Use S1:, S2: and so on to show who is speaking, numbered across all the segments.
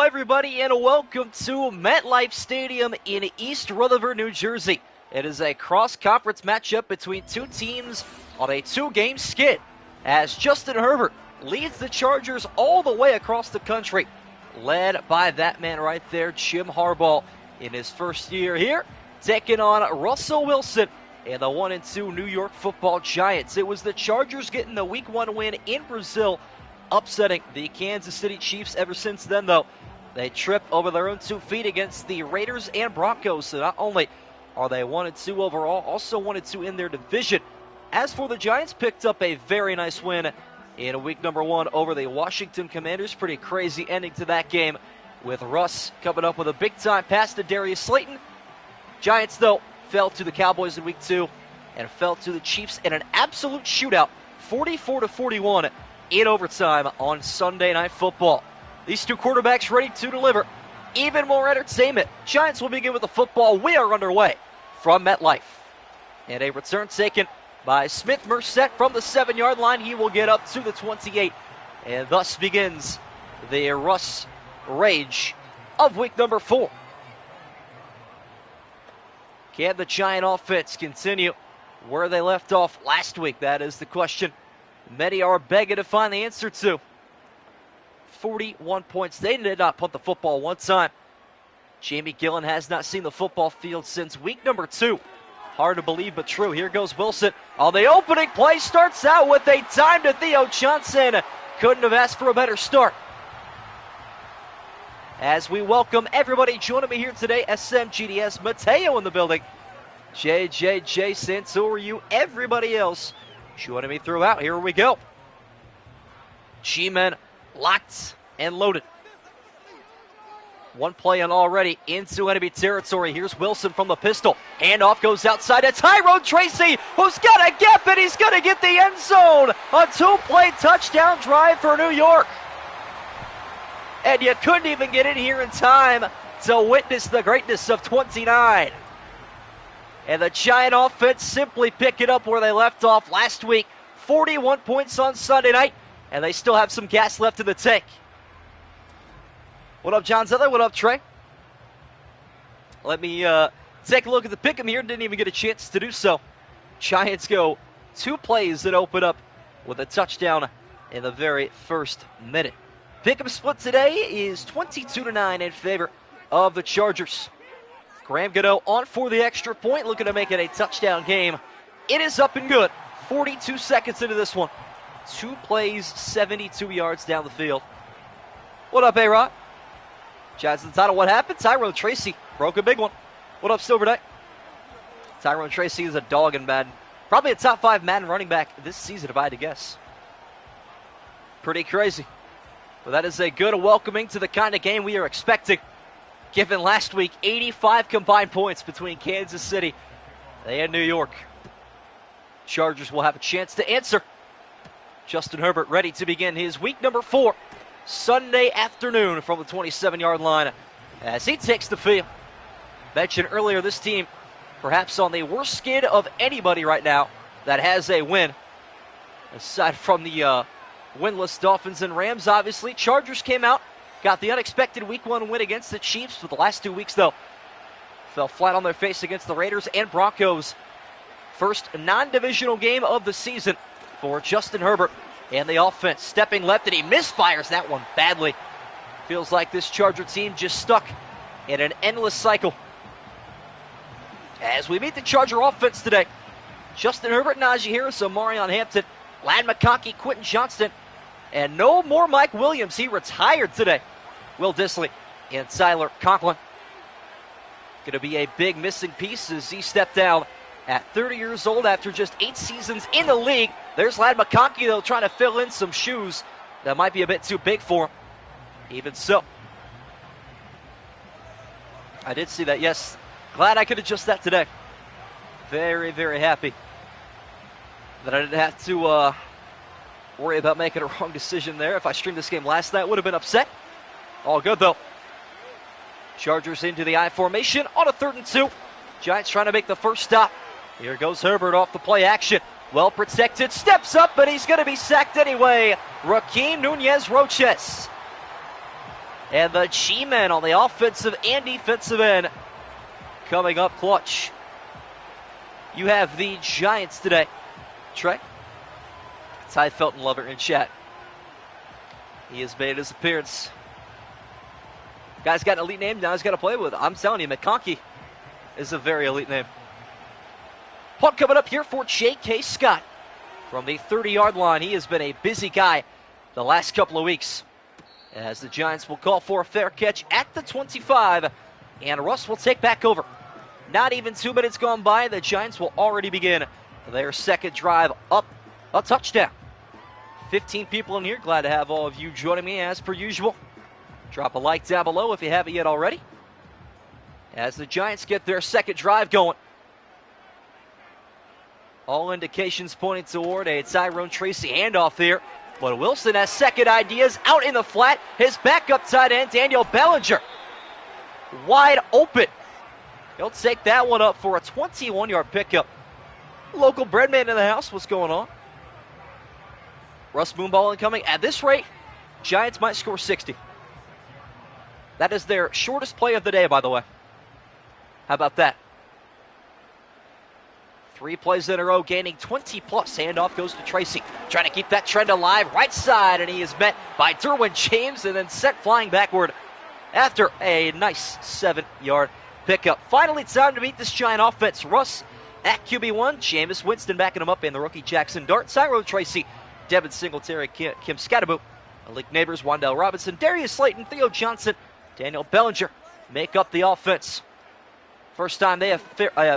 S1: everybody, and welcome to MetLife Stadium in East Rutherford, New Jersey. It is a cross-conference matchup between two teams on a two-game skid as Justin Herbert leads the Chargers all the way across the country, led by that man right there, Jim Harbaugh, in his first year here, taking on Russell Wilson and the 1-2 New York Football Giants. It was the Chargers getting the Week 1 win in Brazil, upsetting the Kansas City Chiefs. Ever since then, though, they trip over their own 2 feet against the Raiders and Broncos. So not only are they 1-2 overall, also 1-2 in their division. As for the Giants, picked up a very nice win in week number 1 over the Washington Commanders. Pretty crazy ending to that game, with Russ coming up with a big-time pass to Darius Slayton. Giants, though, fell to the Cowboys in week 2 and fell to the Chiefs in an absolute shootout, 44-41. In overtime on Sunday Night Football. These two quarterbacks ready to deliver even more entertainment. Giants will begin with the football. We are underway from MetLife. And a return taken by Smith-Merced from the 7-yard line. He will get up to the 28. And thus begins the Russ Rage of week number 4. Can the Giant offense continue where they left off last week? That is the question many are begging to find the answer to. 41 points. They did not punt the football one time. Jamie Gillen has not seen the football field since week number 2. Hard to believe, but true. Here goes Wilson on the opening play. Starts out with a dime to Theo Johnson. Couldn't have asked for a better start. As we welcome everybody joining me here today, SMGDS, Mateo in the building, JJJ Santorio, everybody else joining me throughout. Here we go. G-men locked and loaded. One play on already into enemy territory. Here's Wilson from the pistol. Handoff goes outside to Tyrone Tracy, who's got a gap, and he's going to get the end zone. A 2-play touchdown drive for New York. And you couldn't even get in here in time to witness the greatness of 29. And the Giant offense simply pick it up where they left off last week. 41 points on Sunday night, and they still have some gas left in the tank. What up, John Zeller? What up, Trey? Let me take a look at the pick'em here. Didn't even get a chance to do so. Giants go 2 plays that open up with a touchdown in the very first minute. Pick'em split today is 22-9 in favor of the Chargers. Graham Gano on for the extra point, looking to make it a touchdown game. It is up and good. 42 seconds into this one. 2 plays, 72 yards down the field. What up, A-Rod? Johnson title, what happened? Tyrone Tracy broke a big one. What up, Silver Knight? Tyrone Tracy is a dog in Madden. Probably a top 5 Madden running back this season, if I had to guess. Pretty crazy. But that is a good welcoming to the kind of game we are expecting. Given last week, 85 combined points between Kansas City and New York. Chargers will have a chance to answer. Justin Herbert ready to begin his week number 4, Sunday afternoon from the 27-yard line as he takes the field. Mentioned earlier, this team perhaps on the worst skid of anybody right now that has a win. Aside from the winless Dolphins and Rams, obviously. Chargers came out, got the unexpected week 1 win against the Chiefs, for the last 2 weeks, though, fell flat on their face against the Raiders and Broncos. First non-divisional game of the season for Justin Herbert and the offense. Stepping left, and he misfires that one badly. Feels like this Charger team just stuck in an endless cycle. As we meet the Charger offense today, Justin Herbert, Najee Harris, Omarion Hampton, Ladd McConkey, Quentin Johnston, and no more Mike Williams. He retired today. Will Dissly and Tyler Conklin. Going to be a big missing piece as he stepped down at 30 years old after just 8 seasons in the league. There's Ladd McConkey, though, trying to fill in some shoes that might be a bit too big for him. Even so, I did see that, yes. Glad I could adjust that today. Very, very happy that I didn't have to worry about making a wrong decision there. If I streamed this game last night, would have been upset. All good, though. Chargers into the I formation on a 3rd and 2. Giants trying to make the first stop. Here goes Herbert off the play action. Well protected, steps up, but he's going to be sacked anyway. Raheem Nunez-Roches. And the G-men on the offensive and defensive end coming up clutch. You have the Giants today. Trey? Ty Felton Lover in chat. He has made his appearance. Guy's got an elite name, now he's got to play with it. I'm telling you, McConkey is a very elite name. Punt coming up here for J.K. Scott from the 30-yard line. He has been a busy guy the last couple of weeks, as the Giants will call for a fair catch at the 25, and Russ will take back over. Not even 2 minutes gone by, the Giants will already begin their second drive up a touchdown. 15 people in here. Glad to have all of you joining me as per usual. Drop a like down below if you haven't yet already, as the Giants get their second drive going. All indications pointing toward a Tyrone Tracy handoff here. But Wilson has second ideas out in the flat. His backup tight end, Daniel Bellinger, wide open. He'll take that one up for a 21-yard pickup. Local breadman in the house. What's going on? Russ Moonball incoming. At this rate, Giants might score 60. That is their shortest play of the day, by the way. How about that? 3 plays in a row, gaining 20-plus. Handoff goes to Tracy, trying to keep that trend alive. Right side, and he is met by Derwin James and then sent flying backward after a nice 7-yard pickup. Finally, time to meet this Giant offense. Russ at QB1, Jameis Winston backing him up, and the rookie Jackson Dart, Tyrone Tracy, Devin Singletary, Kim Scatterboot, Malik Neighbors, Wandell Robinson, Darius Slayton, Theo Johnson, Daniel Bellinger make up the offense. First time they have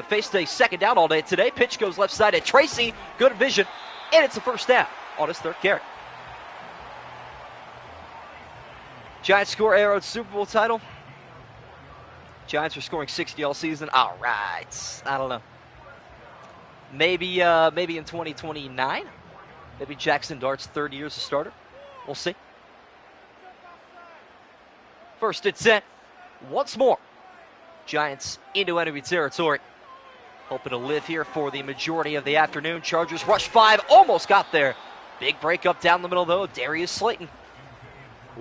S1: faced a second down all day today. Pitch goes left side at Tracy. Good vision. And it's a first down on his third carry. Giants score Arrow's Super Bowl title. Giants are scoring 60 all season. All right. I don't know. Maybe in 2029. Maybe Jackson Dart's third year as a starter. We'll see. First and 10. Once more. Giants into enemy territory. Hoping to live here for the majority of the afternoon. Chargers rush 5. Almost got there. Big break up down the middle, though. Darius Slayton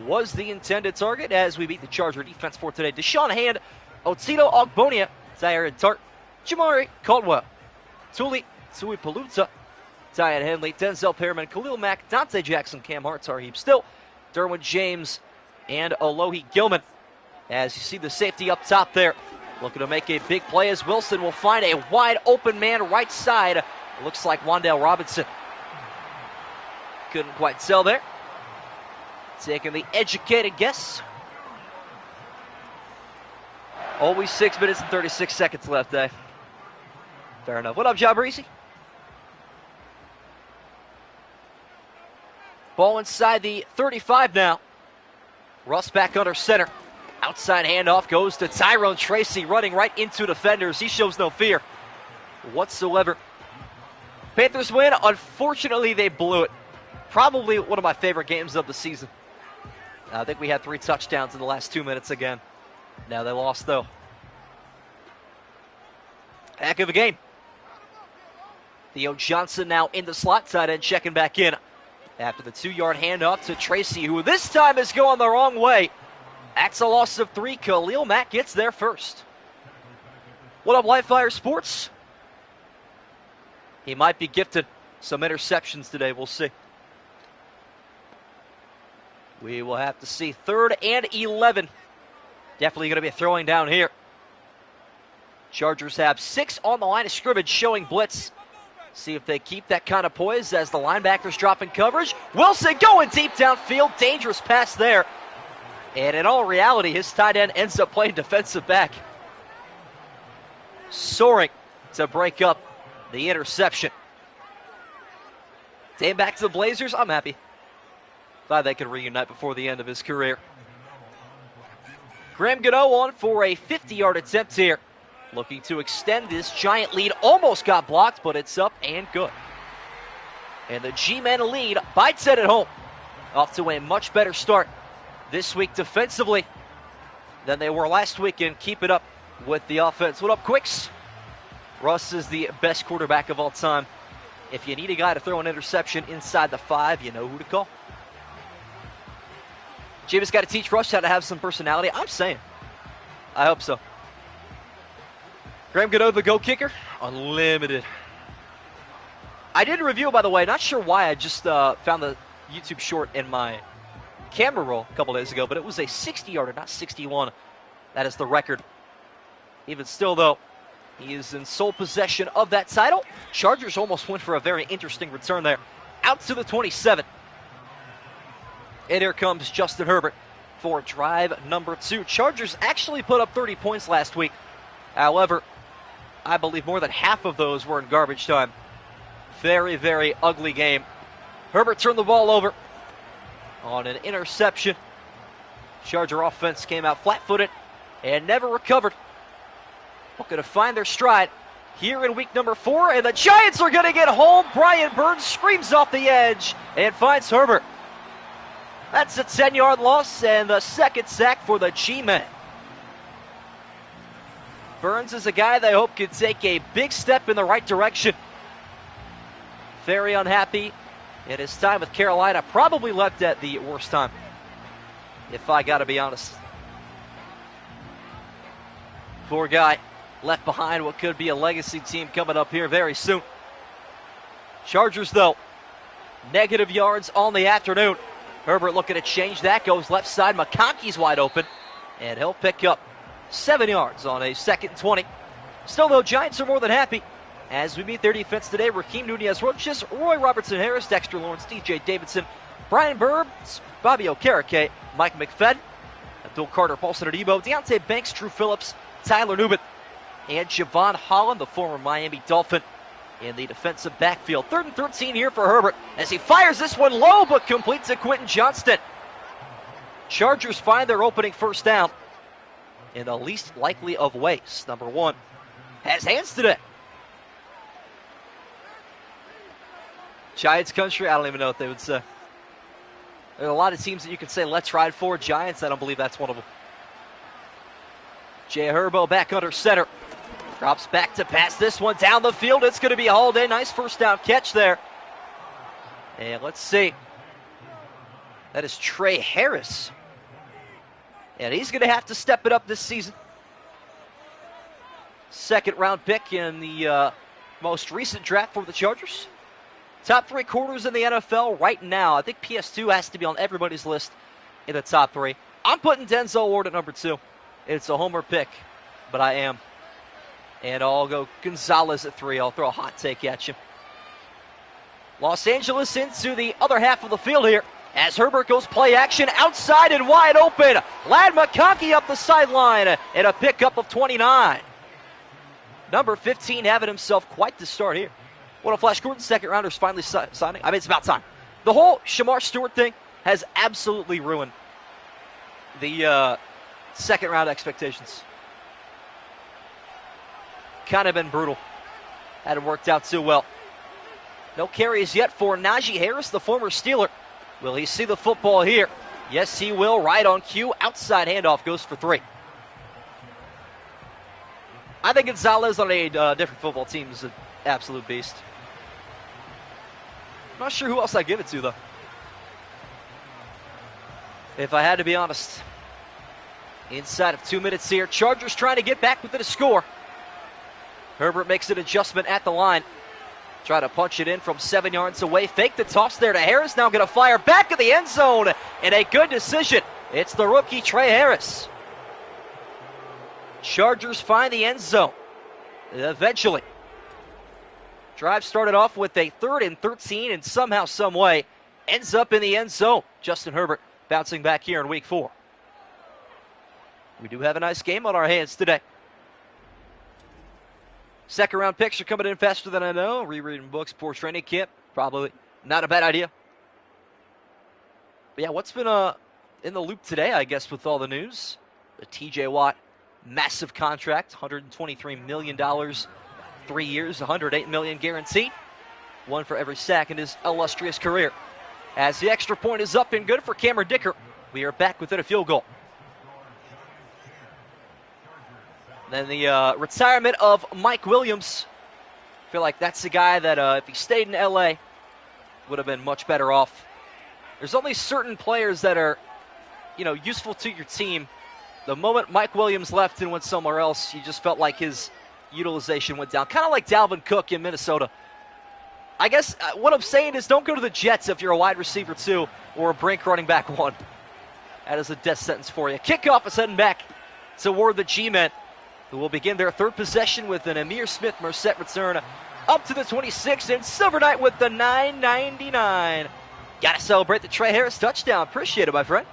S1: was the intended target as we beat the Charger defense for today. Deshaun Hand, Otito Ogbonia, Zaire Tart, Jamari Caldwell, Tuli Paluta, Diane Henley, Denzel Perriman, Khalil Mack, Dante Jackson, Cam Hart, Tarheeb Still, Derwin James, and Alohi Gilman. As you see the safety up top there, looking to make a big play as Wilson will find a wide open man right side. It looks like Wandell Robinson. Couldn't quite tell there. Taking the educated guess. Always 6 minutes and 36 seconds left, Dave. Fair enough. What up, Jabrizi? Ball inside the 35 now. Russ back under center. Outside handoff goes to Tyrone Tracy, running right into defenders. He shows no fear whatsoever. Panthers win. Unfortunately, they blew it. Probably one of my favorite games of the season. I think we had 3 touchdowns in the last 2 minutes again. Now they lost, though. Heck of a game. Theo Johnson now in the slot, tight end checking back in after the 2-yard handoff to Tracy, who this time is going the wrong way. That's a loss of 3. Khalil Mack gets there first. What up, Livefire Sports? He might be gifted some interceptions today. We'll see. We will have to see. 3rd and 11. Definitely going to be throwing down here. Chargers have 6 on the line of scrimmage showing blitz. See if they keep that kind of poise as the linebackers drop in coverage. Wilson going deep downfield. Dangerous pass there. And in all reality, his tight end ends up playing defensive back. Soaring to break up the interception. Dame back to the Blazers. I'm happy. Glad they could reunite before the end of his career. Graham Gano on for a 50-yard attempt here. Looking to extend this Giant lead. Almost got blocked, but it's up and good. And the G-Men lead bites it at home. Off to a much better start this week defensively than they were last week, and keep it up with the offense. What up, Quicks? Russ is the best quarterback of all time. If you need a guy to throw an interception inside the 5, you know who to call. Jameis got to teach Rush how to have some personality. I'm saying. I hope so. Graham Gano, the goal kicker. Unlimited. I did a review, by the way. Not sure why. I just found the YouTube short in my camera roll a couple days ago, but it was a 60-yarder, not 61. That is the record. Even still, though, he is in sole possession of that title. Chargers almost went for a very interesting return there. Out to the 27. And here comes Justin Herbert for drive number 2. Chargers actually put up 30 points last week. However, I believe more than half of those were in garbage time. Very, very ugly game. Herbert turned the ball over on an interception. Charger offense came out flat-footed and never recovered. Looking to find their stride here in week number 4, and the Giants are going to get home. Brian Burns screams off the edge and finds Herbert. That's a 10-yard loss and the second sack for the G-Men. Burns is a guy they hope can take a big step in the right direction. Very unhappy in his time with Carolina. Probably left at the worst time, if I got to be honest. Poor guy. Left behind what could be a legacy team coming up here very soon. Chargers, though, negative yards on the afternoon. Herbert looking to change that. Goes left side. McConkey's wide open. And he'll pick up 7 yards on a 2nd and 20. Still, though, Giants are more than happy as we meet their defense today. Raheem Nunez-Roches, Roy Robertson-Harris, Dexter Lawrence, DJ Davidson, Brian Burbs, Bobby Okereke, Mike McFadden, Abdul Carter, Paulson Adebo, Deontay Banks, Drew Phillips, Tyler Nubin, and Javon Holland, the former Miami Dolphin, in the defensive backfield. 3rd and 13 here for Herbert as he fires this one low but completes to Quentin Johnston. Chargers find their opening first down in the least likely of ways. Number 1 has hands today. Giants country, I don't even know what they would say. There are a lot of teams that you could say, let's ride for. Giants, I don't believe that's one of them. Jay Herbo back under center. Drops back to pass this one down the field. It's going to be Holiday. Nice first down catch there. And let's see. That is Trey Harris. And he's going to have to step it up this season. 2nd round pick in the most recent draft for the Chargers. Top 3 corners in the NFL right now. I think PS2 has to be on everybody's list in the top 3. I'm putting Denzel Ward at number 2. It's a homer pick, but I am. And I'll go Gonzalez at 3. I'll throw a hot take at you. Los Angeles into the other half of the field here as Herbert goes play action outside and wide open. Ladd McConkey up the sideline and a pickup of 29. Number 15 having himself quite the start here. What a flash. Gordon, 2nd rounders finally signing. I mean, it's about time. The whole Shamar Stewart thing has absolutely ruined the 2nd round expectations. Kind of been brutal. Hadn't worked out too well. No carries yet for Najee Harris, the former Steeler. Will he see the football here? Yes, he will. Right on cue. Outside handoff goes for 3. I think Gonzalez on a different football team is an absolute beast. I'm not sure who else I'd give it to, though. If I had to be honest. Inside of 2 minutes here. Chargers trying to get back within a score. Herbert makes an adjustment at the line. Try to punch it in from 7 yards away. Fake the toss there to Harris. Now going to fire back at the end zone. And a good decision. It's the rookie Trey Harris. Chargers find the end zone. Eventually. Drive started off with a 3rd and 13 and somehow, some way, ends up in the end zone. Justin Herbert bouncing back here in week 4. We do have a nice game on our hands today. 2nd round picks are coming in faster than I know. Rereading books, poor training camp. Probably not a bad idea. But yeah, what's been in the loop today, I guess, with all the news? The TJ Watt massive contract, $123 million, 3 years, $108 million guaranteed. 1 for every sack in his illustrious career. As the extra point is up and good for Cameron Dicker, we are back within a field goal. Then the retirement of Mike Williams. I feel like that's the guy that if he stayed in L.A. would have been much better off. There's only certain players that are, useful to your team. The moment Mike Williams left and went somewhere else, you just felt like his utilization went down. Kind of like Dalvin Cook in Minnesota. I guess what I'm saying is don't go to the Jets if you're a wide receiver 2 or a brink running back 1. That is a death sentence for you. Kickoff is heading back toward the G-Men, who will begin their third possession with an Amir Smith-Merced return up to the 26, and Silver Knight with the 9.99. Gotta celebrate the Trey Harris touchdown. Appreciate it, my friend.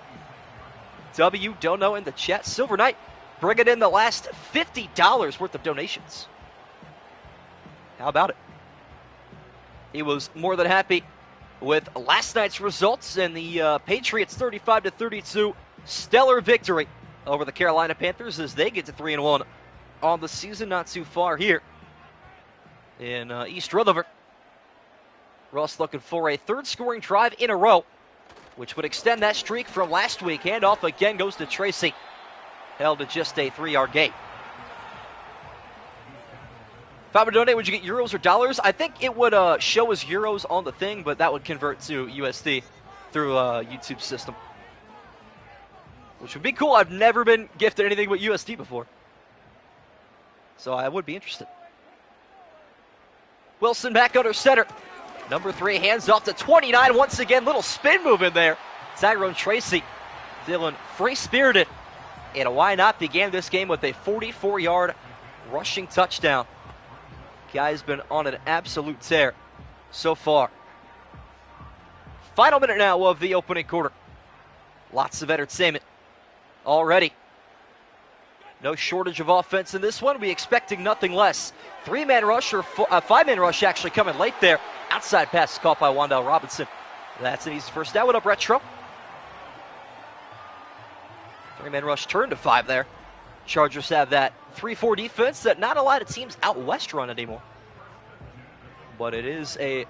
S1: W don't know in the chat. Silver Knight bringing in the last $50 worth of donations. How about it? He was more than happy with last night's results and the Patriots 35-32 stellar victory over the Carolina Panthers as they get to 3-1 on the season. Not too far here in East Rutherford. Russ looking for a third scoring drive in a row, which would extend that streak from last week. Handoff again goes to Tracy. Held to just a 3-yard gain. If I would donate, would you get euros or dollars? I think it would show as euros on the thing, but that would convert to USD through YouTube system. Which would be cool. I've never been gifted anything but USD before. So I would be interested. Wilson back under center. Number 3 hands off to 29. Once again, little spin move in there. Tyrone Tracy feeling free-spirited. And why not began this game with a 44-yard rushing touchdown. Guy's been on an absolute tear so far. Final minute now of the opening quarter. Lots of entertainment already. No shortage of offense in this one. We expecting nothing less. 3-man rush or 5-man rush actually coming late there. Outside pass caught by Wan'Dale Robinson. That's an easy first down. What up, Retro? 3-man rush turned to 5 there. Chargers have that 3-4 defense that not a lot of teams out west run anymore. But it is a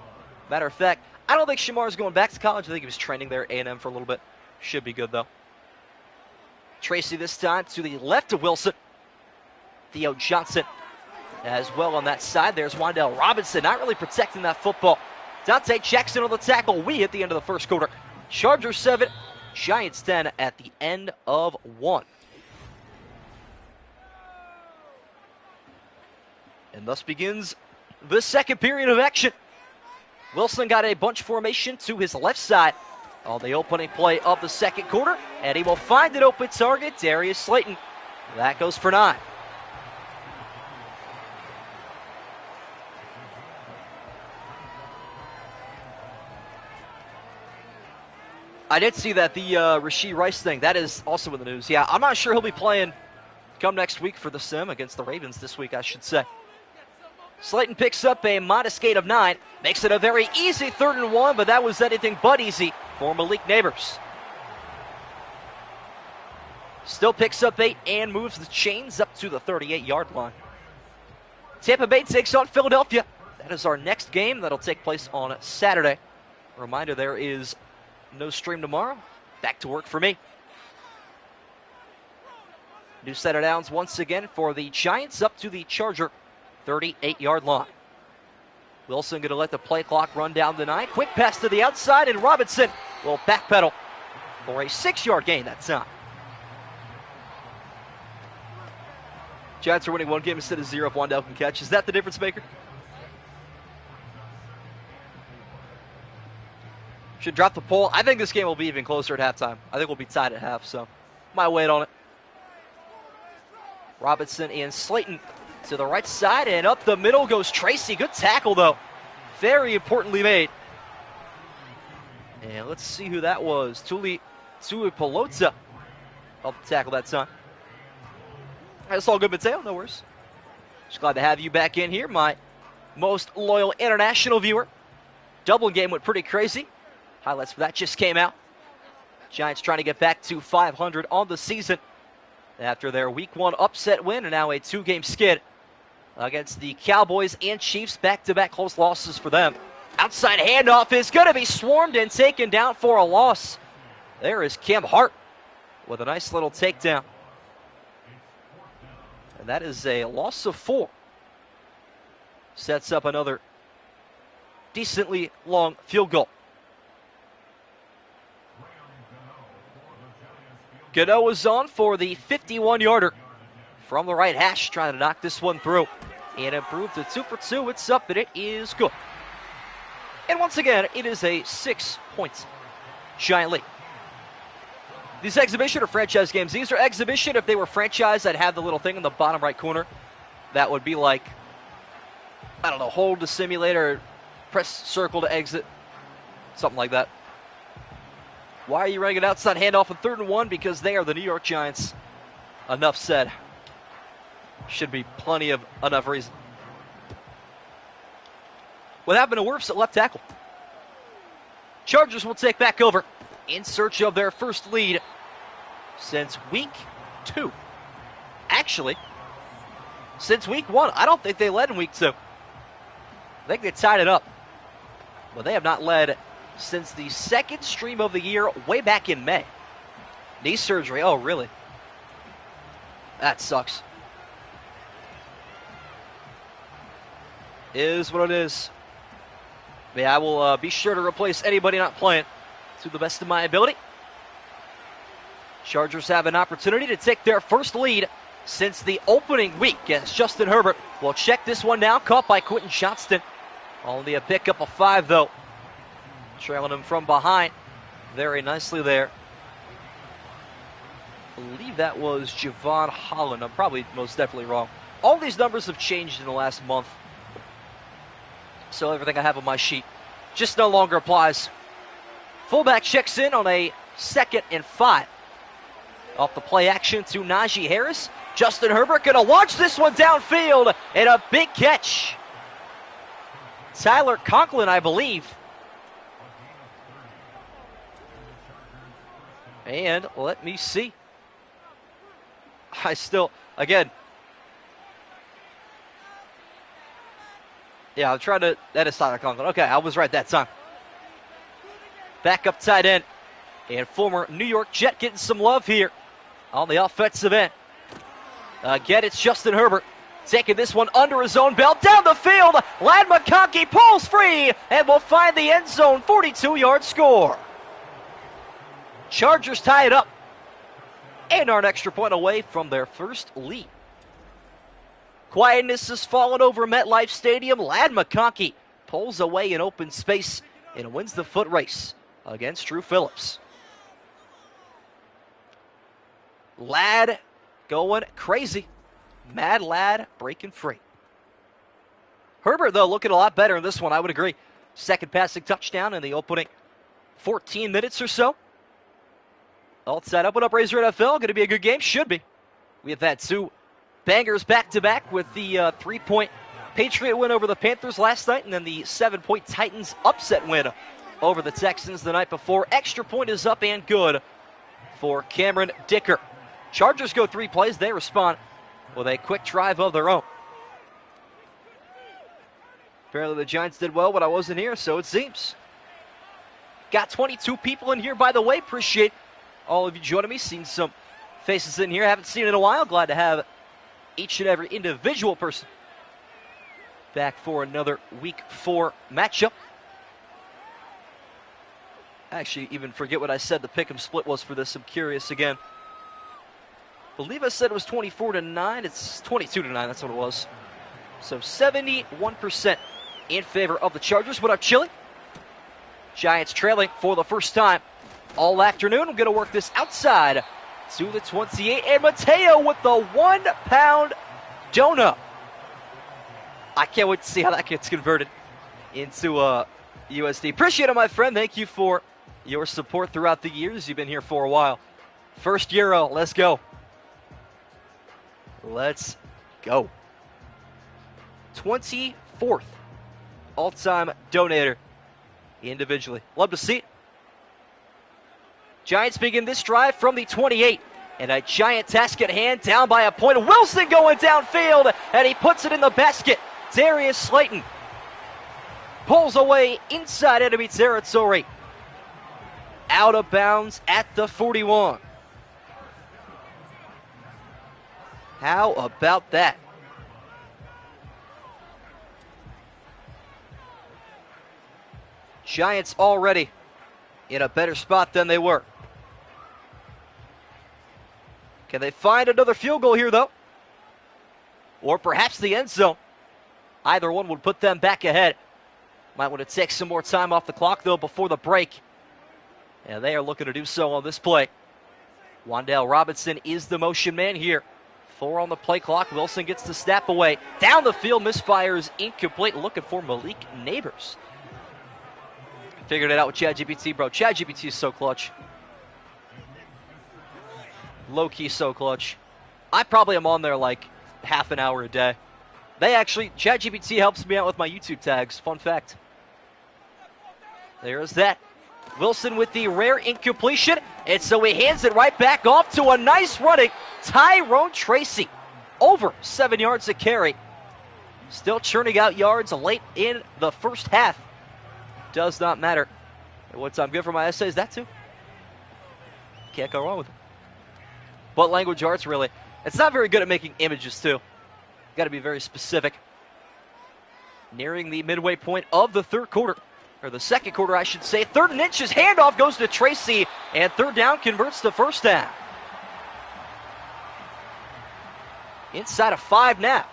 S1: matter of fact. I don't think Shamar's going back to college. I think he was training there at A&M for a little bit. Should be good, though. Tracy this time to the left of Wilson. Theo Johnson as well on that side. There's Wan'Dale Robinson not really protecting that football. Dante Jackson on the tackle. We hit the end of the first quarter. Chargers 7, Giants 10 at the end of 1. And thus begins the second period of action. Wilson got a bunch formation to his left side on the opening play of the second quarter, and he will find an open target, Darius Slayton. That goes for 9. I did see that, the Rashee Rice thing. That is also in the news. Yeah, I'm not sure he'll be playing come next week for the Sim against the Ravens this week, I should say. Slayton picks up a modest gain of 9. Makes it a very easy 3rd and 1, but that was anything but easy for Malik Neighbors. Still picks up 8 and moves the chains up to the 38-yard line. Tampa Bay takes on Philadelphia. That is our next game. That'll take place on Saturday. Reminder, there is no stream tomorrow. Back to work for me. New set of downs once again for the Giants up to the Charger 38-yard line. Wilson going to let the play clock run down to 9. Quick pass to the outside, and Robinson will backpedal for a 6-yard gain that time. Giants are winning 1 game instead of 0 if Wan'Dale can catch. Is that the difference maker? Should drop the poll. I think this game will be even closer at halftime. I think we'll be tied at half, so might wait on it. Robinson and Slayton to the right side, and up the middle goes Tracy. Good tackle, though. Very importantly made. And let's see who that was. Tuli Pelota helped the tackle that time. That's all good, Mateo. No worries. Just glad to have you back in here, my most loyal international viewer. Dublin game went pretty crazy. Highlights for that just came out. Giants trying to get back to 500 on the season after their Week 1 upset win and now a 2-game skid against the Cowboys and Chiefs. Back-to-back close losses for them. Outside handoff is going to be swarmed and taken down for a loss. There is Kim Hart with a nice little takedown. And that is a loss of 4. Sets up another decently long field goal. Gano is on for the 51-yarder from the right hash, trying to knock this one through. And improve to 2 for 2. It's up, and it is good. And once again, it is a 6-point Giant lead. These exhibition or franchise games, these are exhibition. If they were franchise, I'd have the little thing in the bottom right corner. That would be like, I don't know, hold to simulator, press circle to exit, something like that. Why are you running an outside handoff on 3rd and 1? Because they are the New York Giants. Enough said. Should be plenty of enough reason. What happened to Wirfs at left tackle? Chargers will take back over in search of their first lead since week 2. Actually, since week 1. I don't think they led in week 2. I think they tied it up. But they have not led since the second stream of the year way back in May. Knee surgery. Oh, really? That sucks. Is what it is. Yeah, I will be sure to replace anybody not playing to the best of my ability. Chargers have an opportunity to take their first lead since the opening week as Justin Herbert will check this one down. Caught by Quentin Johnston. Only a pickup of 5, though. Trailing him from behind very nicely there. I believe that was Javon Holland. I'm probably most definitely wrong. All these numbers have changed in the last month. So everything I have on my sheet just no longer applies. Fullback checks in on a 2nd and 5. Off the play action to Najee Harris. Justin Herbert going to launch this one downfield, and a big catch. Tyler Conklin, I believe. And let me see. I still, again. Yeah, I'm trying to, that is Tyler Conklin. Okay, I was right that time. Backup tight end and former New York Jet getting some love here on the offensive end. Again, it's Justin Herbert taking this one under his own belt. Down the field, Ladd McConkey pulls free and will find the end zone. 42-yard score. Chargers tie it up and are an extra point away from their first lead. Quietness has fallen over MetLife Stadium. Ladd McConkey pulls away in open space and wins the foot race against Drew Phillips. Ladd going crazy. Mad Ladd breaking free. Herbert, though, looking a lot better in this one, I would agree. Second passing touchdown in the opening 14 minutes or so. All set up and up, Razor NFL. Going to be a good game. Should be. We have had 2 bangers back-to-back with the 3-point Patriot win over the Panthers last night and then the 7-point Titans upset win over the Texans the night before. Extra point is up and good for Cameron Dicker. Chargers go 3 plays. They respond with a quick drive of their own. Apparently the Giants did well, but I wasn't here, so it seems. Got 22 people in here, by the way. Appreciate all of you joining me. Seen some faces in here. Haven't seen it in a while. Glad to have each and every individual person back for another Week 4 matchup. I actually even forget what I said the pick'em split was for this. I'm curious again. I believe I said it was 24-9. It's 22-9. That's what it was. So 71% in favor of the Chargers. What up, Chili? Giants trailing for the first time all afternoon. I'm going to work this outside to the 28. And Mateo with the 1-pound donut. I can't wait to see how that gets converted into USD. Appreciate it, my friend. Thank you for your support throughout the years. You've been here for a while. First Euro. Let's go. Let's go. 24th all-time donator individually. Love to see it. Giants begin this drive from the 28. And a giant task at hand, down by a point. Wilson going downfield, and he puts it in the basket. Darius Slayton pulls away inside enemy territory. Out of bounds at the 41. How about that? Giants already in a better spot than they were. Can they find another field goal here, though? Or perhaps the end zone. Either one would put them back ahead. Might want to take some more time off the clock, though, before the break. And they are looking to do so on this play. Wan'Dale Robinson is the motion man here. 4 on the play clock. Wilson gets the snap away. Down the field, misfires, incomplete. Looking for Malik Neighbors. Figured it out with ChatGPT, bro. ChatGPT is so clutch. Low-key so clutch. I probably am on there like half an hour a day. ChatGPT helps me out with my YouTube tags. Fun fact. There's that. Wilson with the rare incompletion, and so he hands it right back off to a nice running Tyrone Tracy. Over 7 yards a carry. Still churning out yards late in the first half. Does not matter. And what's I'm good for my essays, that too. Can't go wrong with it. But language arts, really. It's not very good at making images, too. Got to be very specific. Nearing the midway point of the third quarter. Or the second quarter, I should say. 3rd and inches. Handoff goes to Tracy. And 3rd down converts to 1st down. Inside of 5 now.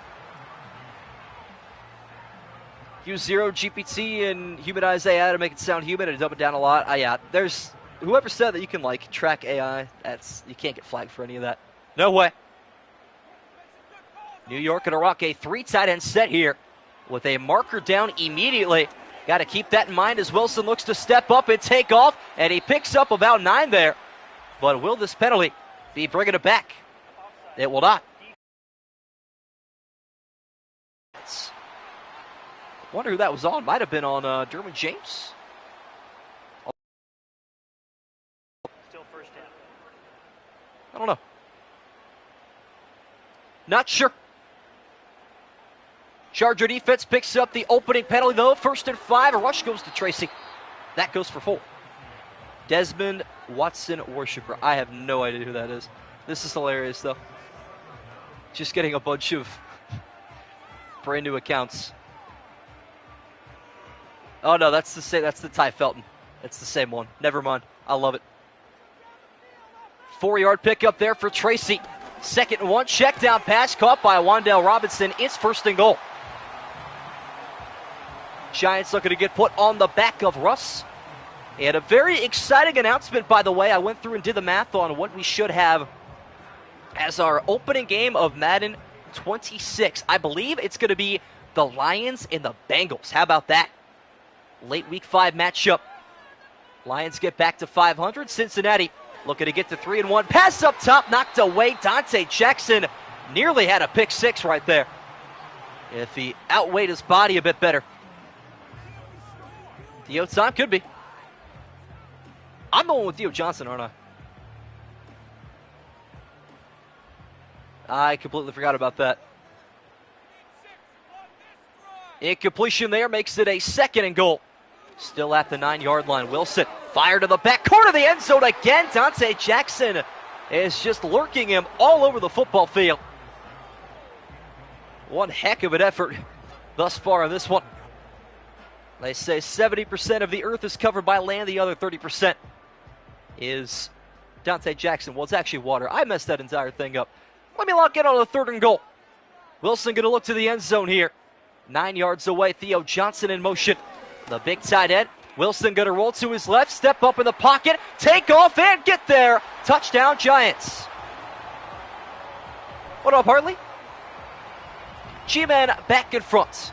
S1: Use 0 GPT and humanize AI to make it sound human and dumb it down a lot. Yeah, there's whoever said that you can like track AI. You can't get flagged for any of that. No way. New York gonna rock a 3 tight end set here with a marker down immediately. Got to keep that in mind as Wilson looks to step up and take off, and he picks up about 9 there. But will this penalty be bringing it back? It will not. Wonder who that was on. Might have been on Derwin James.
S2: Still 1st down.
S1: I don't know. Not sure. Charger defense picks up the opening penalty, though. 1st and 5. A rush goes to Tracy. That goes for 4. Desmond Watson worshiper. I have no idea who that is. This is hilarious, though. Just getting a bunch of brand new accounts. Oh, no, that's the same. That's the Ty Felton. It's the same one. Never mind. I love it. 4-yard pickup there for Tracy. 2nd and 1. Check down pass caught by Wan'Dale Robinson. It's 1st and goal. Giants looking to get put on the back of Russ. And a very exciting announcement, by the way. I went through and did the math on what we should have as our opening game of Madden 26. I believe it's going to be the Lions and the Bengals. How about that? Late week 5 matchup. Lions get back to 500. Cincinnati looking to get to 3-1. Pass up top, knocked away. Dante Jackson nearly had a pick 6 right there. If he outweighed his body a bit better. Theo time could be. I'm going with Theo Johnson, aren't I? I completely forgot about that. Incompletion there makes it a 2nd and goal. Still at the 9-yard line. Wilson fired to the back corner of the end zone again. Dante Jackson is just lurking him all over the football field. One heck of an effort thus far on this one. They say 70% of the earth is covered by land. The other 30% is Dante Jackson. Well, it's actually water. I messed that entire thing up. Let me lock in on the 3rd and goal. Wilson going to look to the end zone here. 9 yards away. Theo Johnson in motion. The big tight end. Wilson going to roll to his left. Step up in the pocket. Take off and get there. Touchdown, Giants. What up, Hartley? G-Man back in front.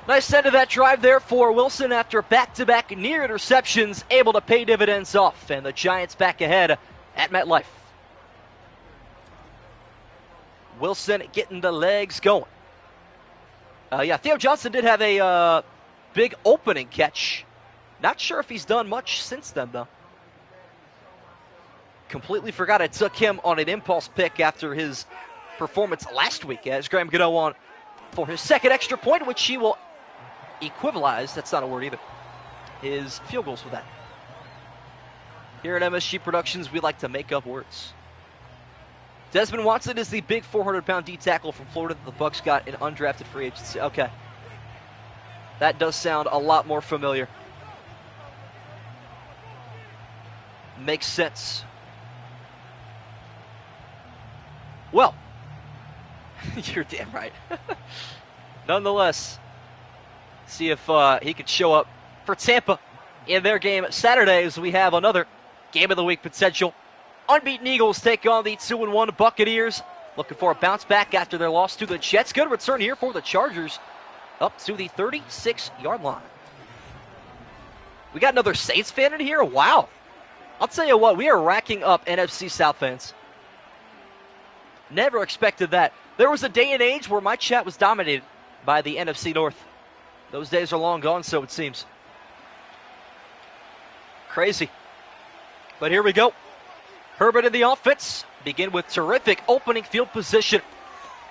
S1: Nice end of that drive there for Wilson after back-to-back near interceptions, able to pay dividends off, and the Giants back ahead at MetLife. Wilson getting the legs going. Theo Johnson did have a big opening catch. Not sure if he's done much since then, though. Completely forgot I took him on an impulse pick after his performance last week, as Graham Gano on for his 2nd extra point, which he will equivalize, that's not a word either, his field goals with that. Here at MSG Productions, we like to make up words. Desmond Watson is the big 400-pound D tackle from Florida that the Bucs got in undrafted free agency. Okay. That does sound a lot more familiar. Makes sense. Well, you're damn right. Nonetheless, see if he could show up for Tampa in their game Saturday, as we have another game of the week potential. Unbeaten Eagles take on the 2-1 Buccaneers. Looking for a bounce back after their loss to the Jets. Good return here for the Chargers, up to the 36-yard line. We got another Saints fan in here? Wow. I'll tell you what, we are racking up NFC South fans. Never expected that. There was a day and age where my chat was dominated by the NFC North. Those days are long gone, so it seems. Crazy. But here we go. Herbert in the offense. Begin with terrific opening field position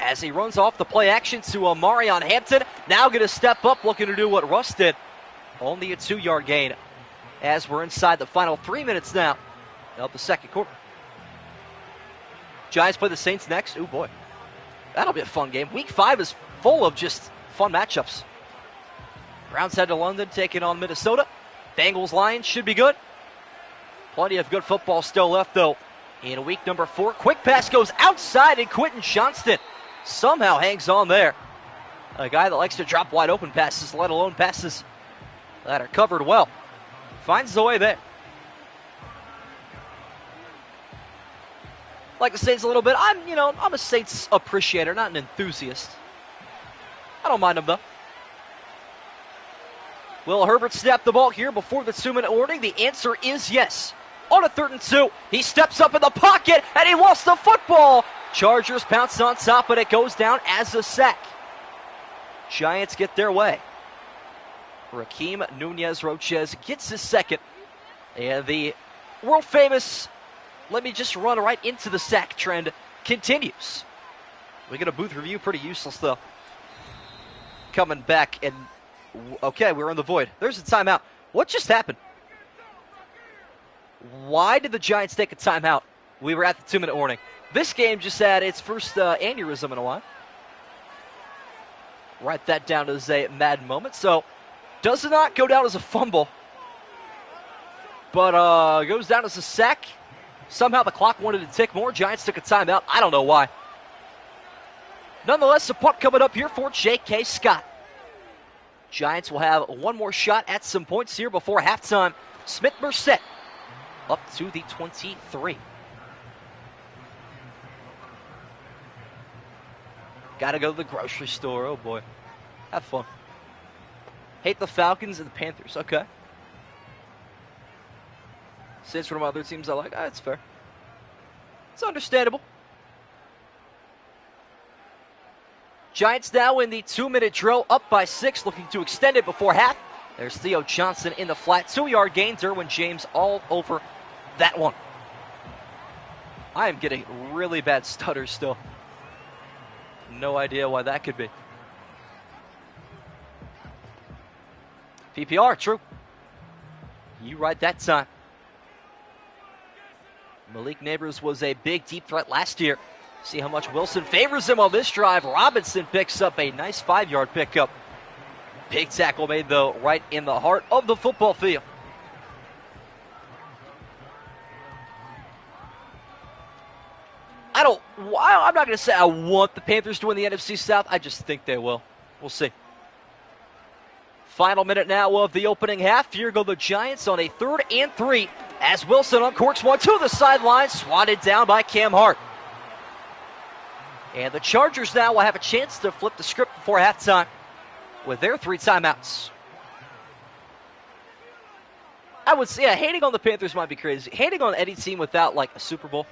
S1: as he runs off the play action to Marion Hampton. Now going to step up, looking to do what Russ did. Only a 2-yard gain as we're inside the final 3 minutes now of the second quarter. Giants play the Saints next. Oh boy. That'll be a fun game. Week 5 is full of just fun matchups. Browns head to London, taking on Minnesota. Bengals Lions should be good. Plenty of good football still left, though, in week number 4. Quick pass goes outside, and Quentin Johnston somehow hangs on there. A guy that likes to drop wide open passes, let alone passes that are covered well. Finds the way there. Like the Saints a little bit. I'm a Saints appreciator, not an enthusiast. I don't mind them, though. Will Herbert snap the ball here before the 2-minute warning? The answer is yes. On a 3rd and 2, he steps up in the pocket, and he lost the football. Chargers pounce on top, but it goes down as a sack. Giants get their way. Raheem Nunez-Roches gets his second. And the world-famous, let me just run right into the sack trend continues. We get a booth review, pretty useless, though. Coming back, and okay, we're in the void. There's a timeout. What just happened? Why did the Giants take a timeout? We were at the 2-minute warning. This game just had its first aneurysm in a while. Write that down as a Madden moment. So, does not go down as a fumble, but goes down as a sack. Somehow the clock wanted to tick more. Giants took a timeout. I don't know why. Nonetheless, a punt coming up here for J.K. Scott. Giants will have one more shot at some points here before halftime. Smith-Merced up to the 23. Gotta go to the grocery store. Oh boy. Have fun. Hate the Falcons and the Panthers. Okay. Since from other teams I like, that's fair. It's understandable. Giants now in the 2-minute drill, up by 6, looking to extend it before half. There's Theo Johnson in the flat 2-yard gain. Derwin James all over that one. I am getting really bad stutters still. No idea why that could be. PPR, true. You right that time. Malik Neighbors was a big deep threat last year. See how much Wilson favors him on this drive. Robinson picks up a nice 5-yard pickup. Big tackle made, though, right in the heart of the football field. I'm not going to say I want the Panthers to win the NFC South. I just think they will. We'll see. Final minute now of the opening half. Here go the Giants on a 3rd and 3 as Wilson uncorks one to the sideline, swatted down by Cam Hart. And the Chargers now will have a chance to flip the script before halftime with their 3 timeouts. I would say, hating on the Panthers might be crazy. Hating on any team without, like, a Super Bowl.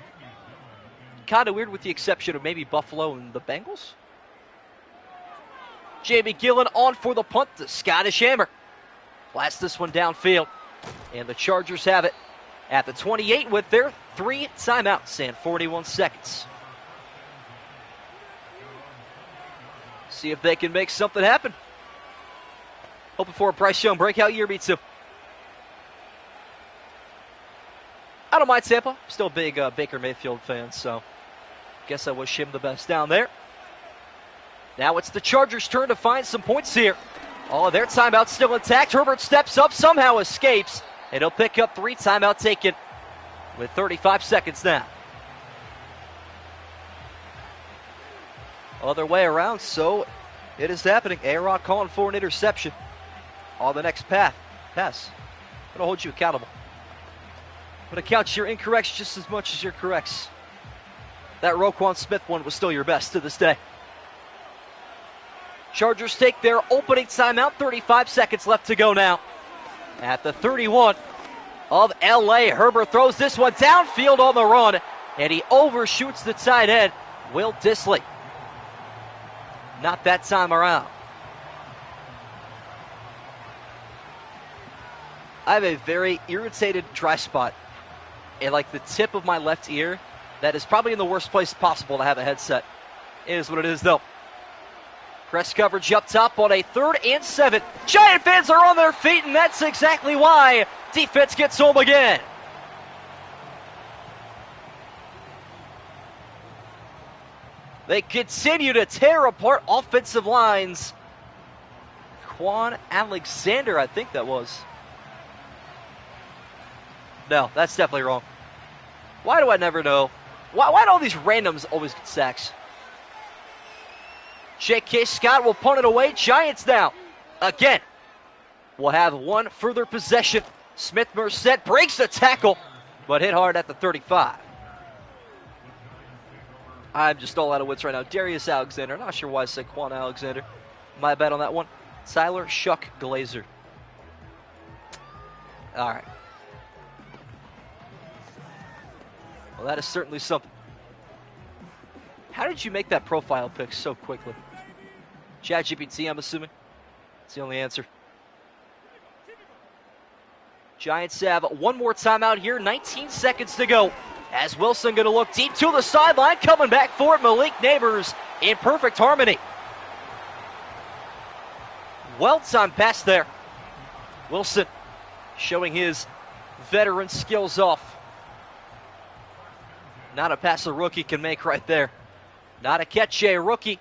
S1: Kind of weird with the exception of maybe Buffalo and the Bengals. Jamie Gillen on for the punt. The Scottish Hammer blasts this one downfield. And the Chargers have it at the 28 with their 3 timeouts and 41 seconds. See if they can make something happen. Hoping for a Bryce Young breakout year, me too. I don't mind Tampa. Still a big Baker Mayfield fan, so guess I wish him the best down there. Now it's the Chargers' turn to find some points here. All of their timeouts still intact. Herbert steps up, somehow escapes, and he'll pick up 3. Timeout taken with 35 seconds now. other way around, so it is happening. A-Rod calling for an interception on the next pass. I'm going to hold you accountable. I'm going to count your incorrects just as much as your corrects. That Roquan Smith one was still your best to this day. Chargers take their opening timeout. 35 seconds left to go now. At the 31 of LA, Herbert throws this one downfield on the run, and he overshoots the tight end, Will Dissly. Not that time around. I have a very irritated dry spot in like the tip of my left ear that is probably in the worst place possible to have a headset. It is what it is though. Press coverage up top on a 3rd and 7. Giant fans are on their feet, and that's exactly why defense gets home again. They continue to tear apart offensive lines. Quan Alexander, I think that was. No, that's definitely wrong. Why do I never know? Why do all these randoms always get sacks? J.K. Scott will punt it away. Giants now. Again. We'll have one further possession. Smith-Merced breaks the tackle, but hit hard at the 35. I'm just all out of wits right now. Darius Alexander. Not sure why I said Quan Alexander. My bad on that one. Tyler Shuck Glazer. All right. Well, that is certainly something. How did you make that profile pic so quickly? ChatGPT, I'm assuming. That's the only answer. Giants have one more timeout here. 19 seconds to go. As Wilson going to look deep to the sideline. Coming back for it, Malik Neighbors in perfect harmony. Well-timed pass there. Wilson showing his veteran skills off. Not a pass a rookie can make right there. Not a catch a rookie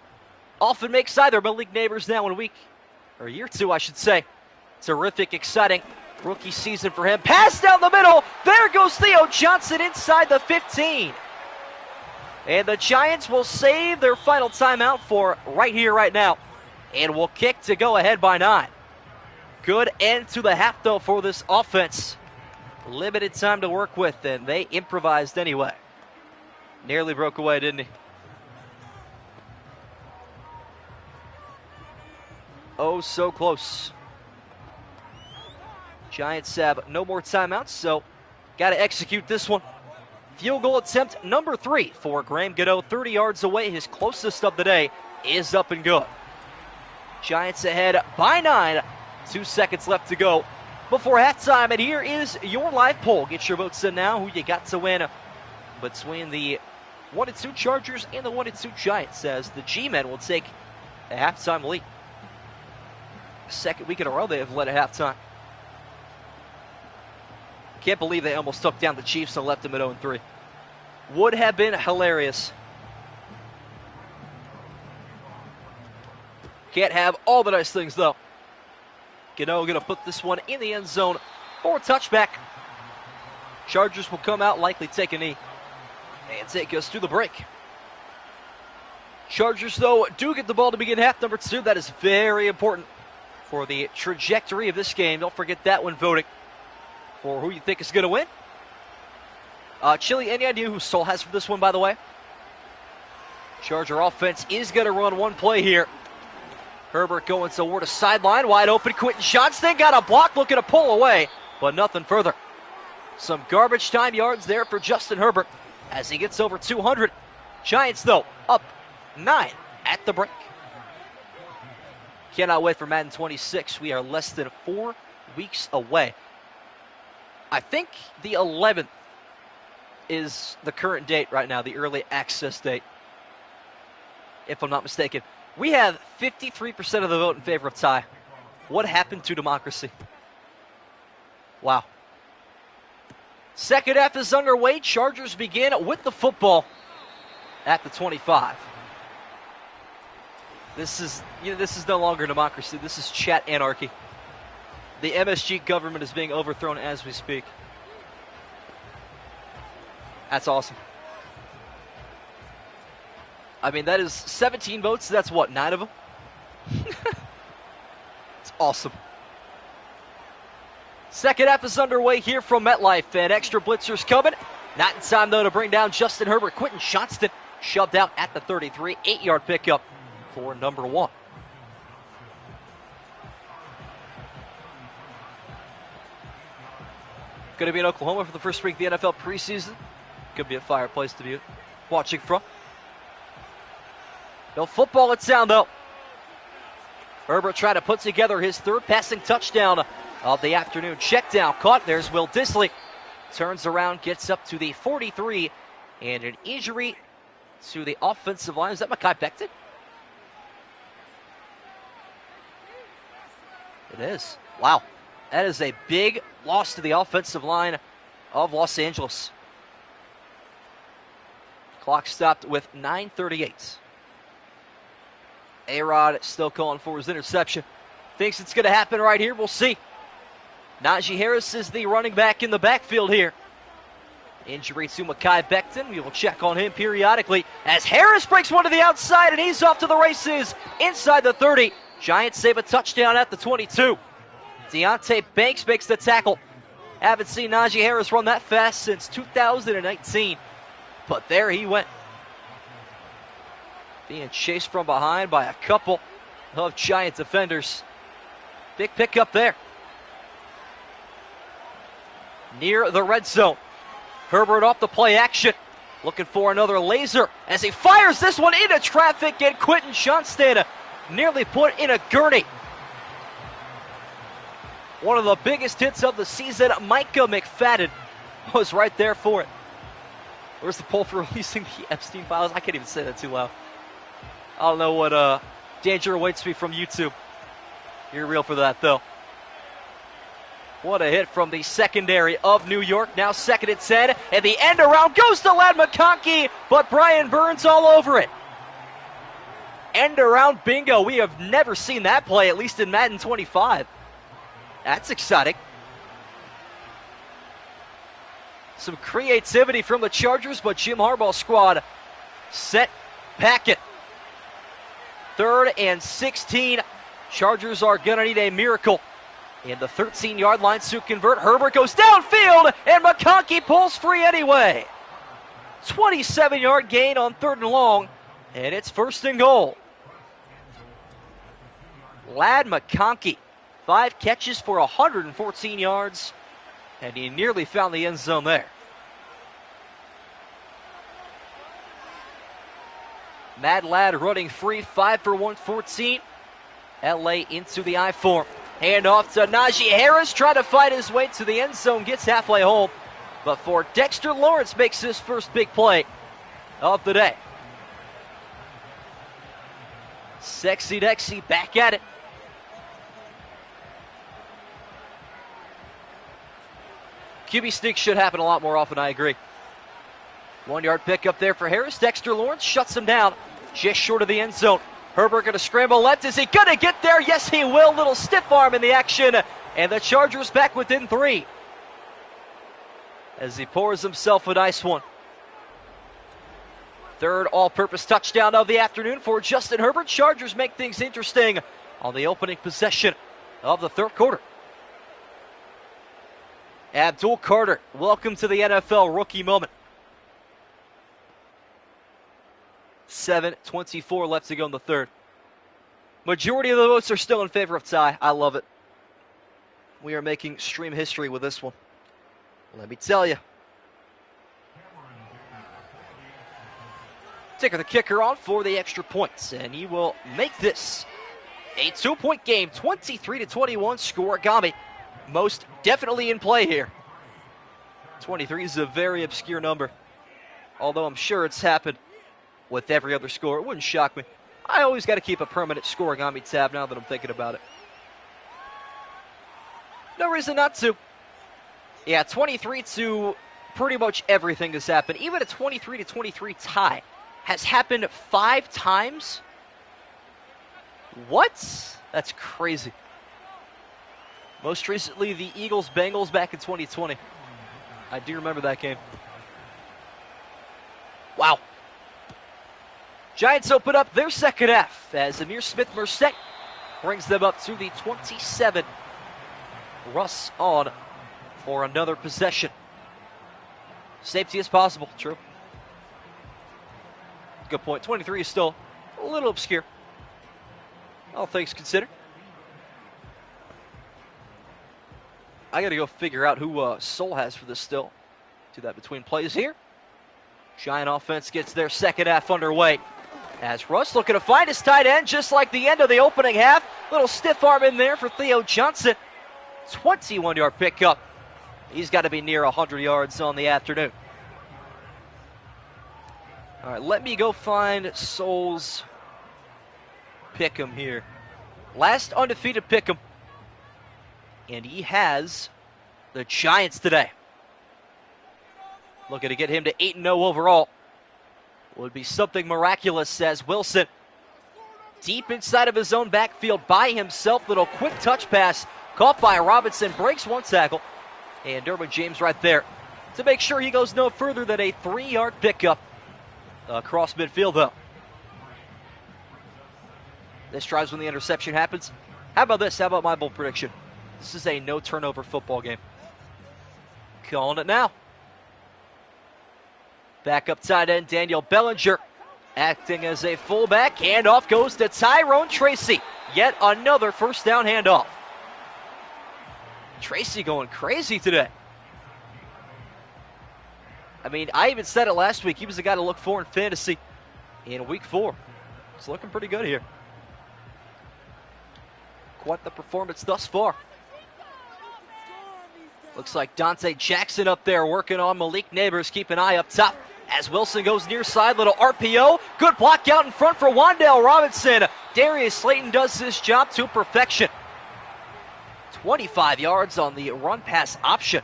S1: often makes either. Malik Neighbors now in a year two, I should say. Terrific, exciting rookie season for him. Pass down the middle. There goes Theo Johnson inside the 15. And the Giants will save their final timeout for right here, right now. And will kick to go ahead by 9. Good end to the half, though, for this offense. Limited time to work with, and they improvised anyway. Nearly broke away, didn't he? Oh, so close. Giants have no more timeouts, so got to execute this one. Field goal attempt number 3 for Graham Gano, 30 yards away. His closest of the day is up and good. Giants ahead by 9. 2 seconds left to go before halftime, and here is your live poll. Get your votes in now. Who you got to win between the 1-2 Chargers and the 1-2 Giants, as the G-Men will take a halftime lead. Second week in a row they have led at halftime. Can't believe they almost took down the Chiefs and left them at 0-3. Would have been hilarious. Can't have all the nice things, though. Gano going to put this one in the end zone for a touchback. Chargers will come out, likely take a knee, and take us to the break. Chargers, though, do get the ball to begin half number 2. That is very important for the trajectory of this game. Don't forget that when voting for who you think is going to win. Chili, any idea who Sol has for this one, by the way? Charger offense is going to run one play here. Herbert going toward a sideline, wide open. Quentin Johnston got a block, looking to pull away, but nothing further. Some garbage time yards there for Justin Herbert as he gets over 200. Giants, though, up 9 at the break. Cannot wait for Madden 26. We are less than 4 weeks away. I think the 11th is the current date right now, the early access date, if I'm not mistaken. We have 53% of the vote in favor of tie. What happened to democracy? Wow. Second half is underway. Chargers begin with the football at the 25. This is no longer democracy. This is chat anarchy. The MSG government is being overthrown as we speak. That's awesome. I mean, that is 17 votes. That's what, 9 of them? It's awesome. Second half is underway here from MetLife, and extra blitzers coming. Not in time, though, to bring down Justin Herbert. Quentin Johnston shoved out at the 33. 8-yard pickup for number 1. Going to be in Oklahoma for the first week of the NFL preseason. Could be a fireplace to be watching from. No football in town, though. Herbert trying to put together his third passing touchdown of the afternoon. Check down, caught. There's Will Dissly. Turns around, gets up to the 43, and an injury to the offensive line. Is that Mekhi Becton? It is. Wow. That is a big loss to the offensive line of Los Angeles. Clock stopped with 9:38. A-Rod still calling for his interception. Thinks it's going to happen right here. We'll see. Najee Harris is the running back in the backfield here. Injury to Mekhi Becton. We will check on him periodically as Harris breaks one to the outside, and he's off to the races inside the 30. Giants save a touchdown at the 22. Deonte Banks makes the tackle. Haven't seen Najee Harris run that fast since 2019. But there he went. Being chased from behind by a couple of Giant defenders. Big pickup there. Near the red zone. Herbert off the play action. Looking for another laser as he fires this one into traffic, and Quentin Johnston nearly put in a gurney. One of the biggest hits of the season, Micah McFadden, was right there for it. Where's the poll for releasing the Epstein files? I can't even say that too loud. I don't know what danger awaits me from YouTube. You're real for that, though. What a hit from the secondary of New York. Now 2nd and 10, and the end around goes to Ladd McConkey, but Brian Burns all over it. End around bingo. We have never seen that play, at least in Madden 25. That's exciting. Some creativity from the Chargers, but Jim Harbaugh's squad set packet. 3rd and 16. Chargers are going to need a miracle. In the 13-yard line to convert. Herbert goes downfield, and McConkey pulls free anyway. 27-yard gain on 3rd and long, and it's 1st and goal. Ladd McConkey, 5 catches for 114 yards, and he nearly found the end zone there. Mad Ladd running free, 5 for 114. LA into the I form. Hand off to Najee Harris, trying to fight his way to the end zone, gets halfway home. But for Dexter Lawrence makes his first big play of the day. Sexy Dexy back at it. QB sneak should happen a lot more often, I agree. 1-yard pickup there for Harris. Dexter Lawrence shuts him down just short of the end zone. Herbert going to scramble left. Is he going to get there? Yes, he will. Little stiff arm in the action. And the Chargers back within 3. As he pours himself a nice one. 3rd all-purpose touchdown of the afternoon for Justin Herbert. Chargers make things interesting on the opening possession of the 3rd quarter. Abdul Carter, welcome to the NFL rookie moment. 7:24 left to go in the 3rd. Majority of the votes are still in favor of Ty. I love it. We are making stream history with this one. Let me tell you. Taking the kicker on for the extra points, and he will make this a 2-point game. 23-21 scoregami. Most definitely in play here. 23 is a very obscure number, although I'm sure it's happened with every other score. It wouldn't shock me. I always got to keep a permanent scoregami tab now that I'm thinking about it. No reason not to. Yeah, 23 to pretty much everything has happened. Even a 23-23 tie has happened 5 times. What? That's crazy. Most recently, the Eagles-Bengals back in 2020. I do remember that game. Wow. Giants open up their second half as Amir Smith-Merced brings them up to the 27. Russ on for another possession. Safety as possible, true. Good point. 23 is still a little obscure, all things considered. I got to go figure out who Soul has for this still. Do that between plays here. Giant offense gets their second half underway. As Russ looking to find his tight end just like the end of the opening half. Little stiff arm in there for Theo Johnson. 21-yard pickup. He's got to be near 100 yards on the afternoon. All right, let me go find Soul's pick'em here. Last undefeated pick'em. And he has the Giants today. Looking to get him to 8-0 overall. Would be something miraculous as Wilson deep inside of his own backfield by himself. Little quick touch pass caught by Robinson. Breaks one tackle. And Derwin James right there to make sure he goes no further than a 3-yard pickup across midfield, though. This drives when the interception happens. How about this? How about my bold prediction? This is a no-turnover football game. Calling it now. Backup tight end Daniel Bellinger acting as a fullback. Handoff goes to Tyrone Tracy. Yet another first down handoff. Tracy going crazy today. I mean, I even said it last week. He was the guy to look for in fantasy in week 4. It's looking pretty good here. Quite the performance thus far. Looks like Dante Jackson up there working on Malik Neighbors. Keep an eye up top as Wilson goes near side. Little RPO. Good block out in front for Wan'Dale Robinson. Darius Slayton does this job to perfection. 25 yards on the run pass option.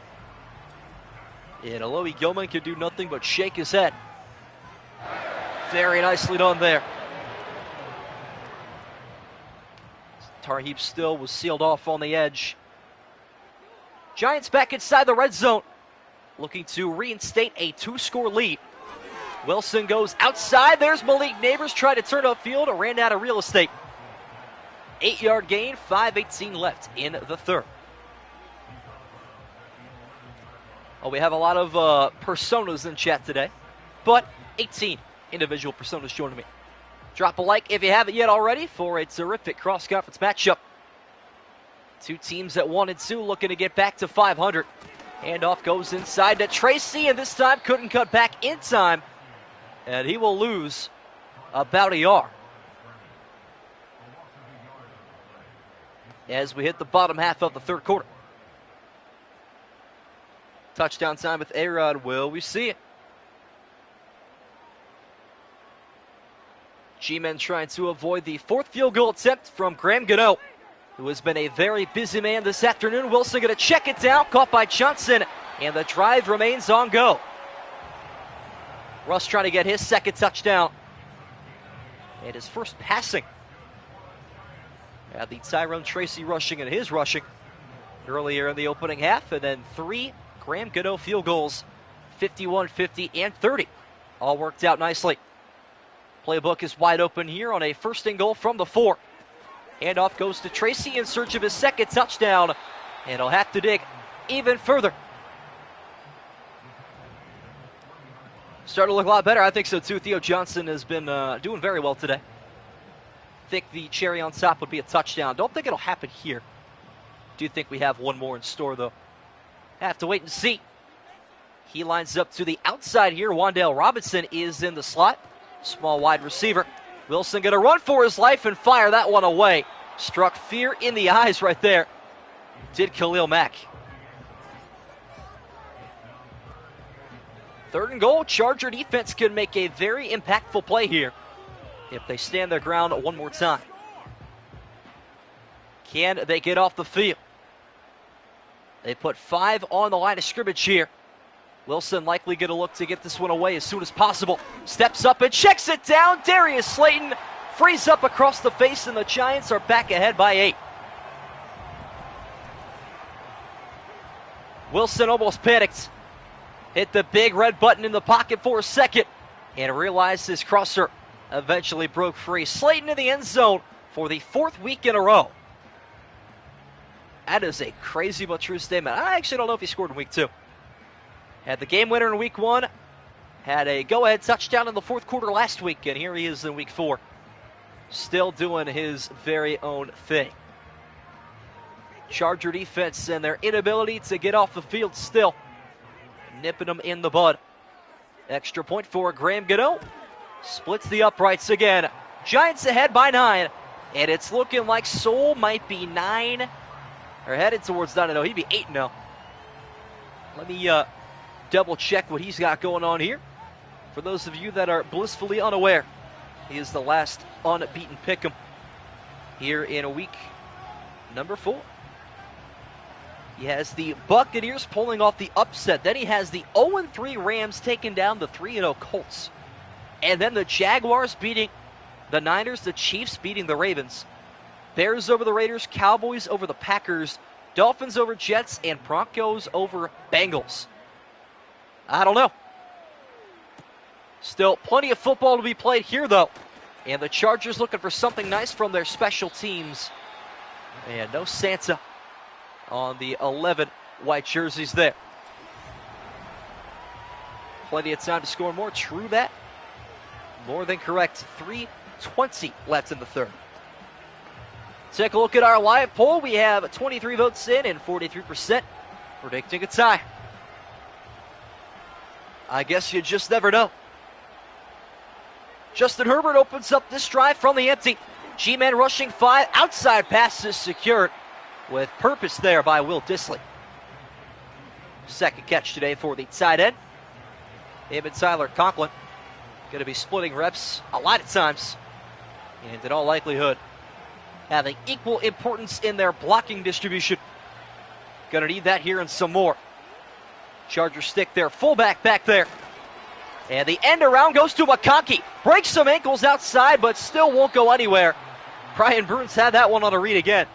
S1: And Alohi Gilman could do nothing but shake his head. Very nicely done there. Tarheeb still was sealed off on the edge. Giants back inside the red zone, looking to reinstate a 2-score lead. Wilson goes outside. There's Malik Neighbors trying to turn upfield. Ran out of real estate. 8-yard gain, 5:18 left in the third. Oh, we have a lot of personas in chat today, but 18 individual personas joining me. Drop a like if you haven't yet already for a terrific cross-conference matchup. Two teams at 1-2 looking to get back to 500. Handoff goes inside to Tracy, and this time couldn't cut back in time. And he will lose about a yard. As we hit the bottom half of the third quarter. Touchdown time with A-Rod. Will we see it? G-Men trying to avoid the fourth field goal attempt from Graham Gano, who has been a very busy man this afternoon. Wilson going to check it down, caught by Johnson, and the drive remains on go. Russ trying to get his second touchdown, and his first passing. Had the Tyrone Tracy rushing and his rushing earlier in the opening half, and then 3 Graham Gano field goals, 51, 50, and 30. All worked out nicely. Playbook is wide open here on a 1st and goal from the 4. Handoff goes to Tracy in search of his second touchdown, and he'll have to dig even further. Starting to look a lot better. I think so too. Theo Johnson has been doing very well today. Think the cherry on top would be a touchdown. Don't think it'll happen here. Do think we have one more in store, though. Have to wait and see. He lines up to the outside here. Wan'Dale Robinson is in the slot. Small wide receiver. Wilson going to run for his life and fire that one away. Struck fear in the eyes right there. Did Khalil Mack. 3rd and goal. Charger defense can make a very impactful play here if they stand their ground one more time. Can they get off the field? They put 5 on the line of scrimmage here. Wilson likely going to look to get this one away as soon as possible. Steps up and checks it down. Darius Slayton frees up across the face, and the Giants are back ahead by 8. Wilson almost panicked. Hit the big red button in the pocket for a second and realized his crosser eventually broke free. Slayton in the end zone for the 4th week in a row. That is a crazy but true statement. I actually don't know if he scored in week 2. Had the game winner in week 1. Had a go-ahead touchdown in the 4th quarter last week, and here he is in week 4. Still doing his very own thing. Charger defense and their inability to get off the field still nipping them in the bud. Extra point for Graham Gano. Splits the uprights again. Giants ahead by 9. And it's looking like Soul might be 9. Or headed towards 9. No, he'd be 8 now. Let me double check what he's got going on here. For those of you that are blissfully unaware, he is the last unbeaten pick'em here in week number 4. He has the Buccaneers pulling off the upset. Then he has the 0-3 Rams taking down the 3-0 Colts. And then the Jaguars beating the Niners, the Chiefs beating the Ravens. Bears over the Raiders, Cowboys over the Packers, Dolphins over Jets, and Broncos over Bengals. I don't know. Still plenty of football to be played here, though. And the Chargers looking for something nice from their special teams. And no Santa on the 11 white jerseys there. Plenty of time to score more. True that. More than correct. 3:20 left in the 3rd. Take a look at our live poll. We have 23 votes in and 43% predicting a tie. I guess you just never know. Justin Herbert opens up this drive from the empty. G-Man rushing 5. Outside passes secured with purpose there by Will Dissly. Second catch today for the tight end. Him and Tyler Conklin going to be splitting reps a lot of times. And in all likelihood, having equal importance in their blocking distribution. Going to need that here and some more. Chargers stick their fullback back there. And the end around goes to McConkey. Breaks some ankles outside, but still won't go anywhere. Brian Burns had that one on a read again.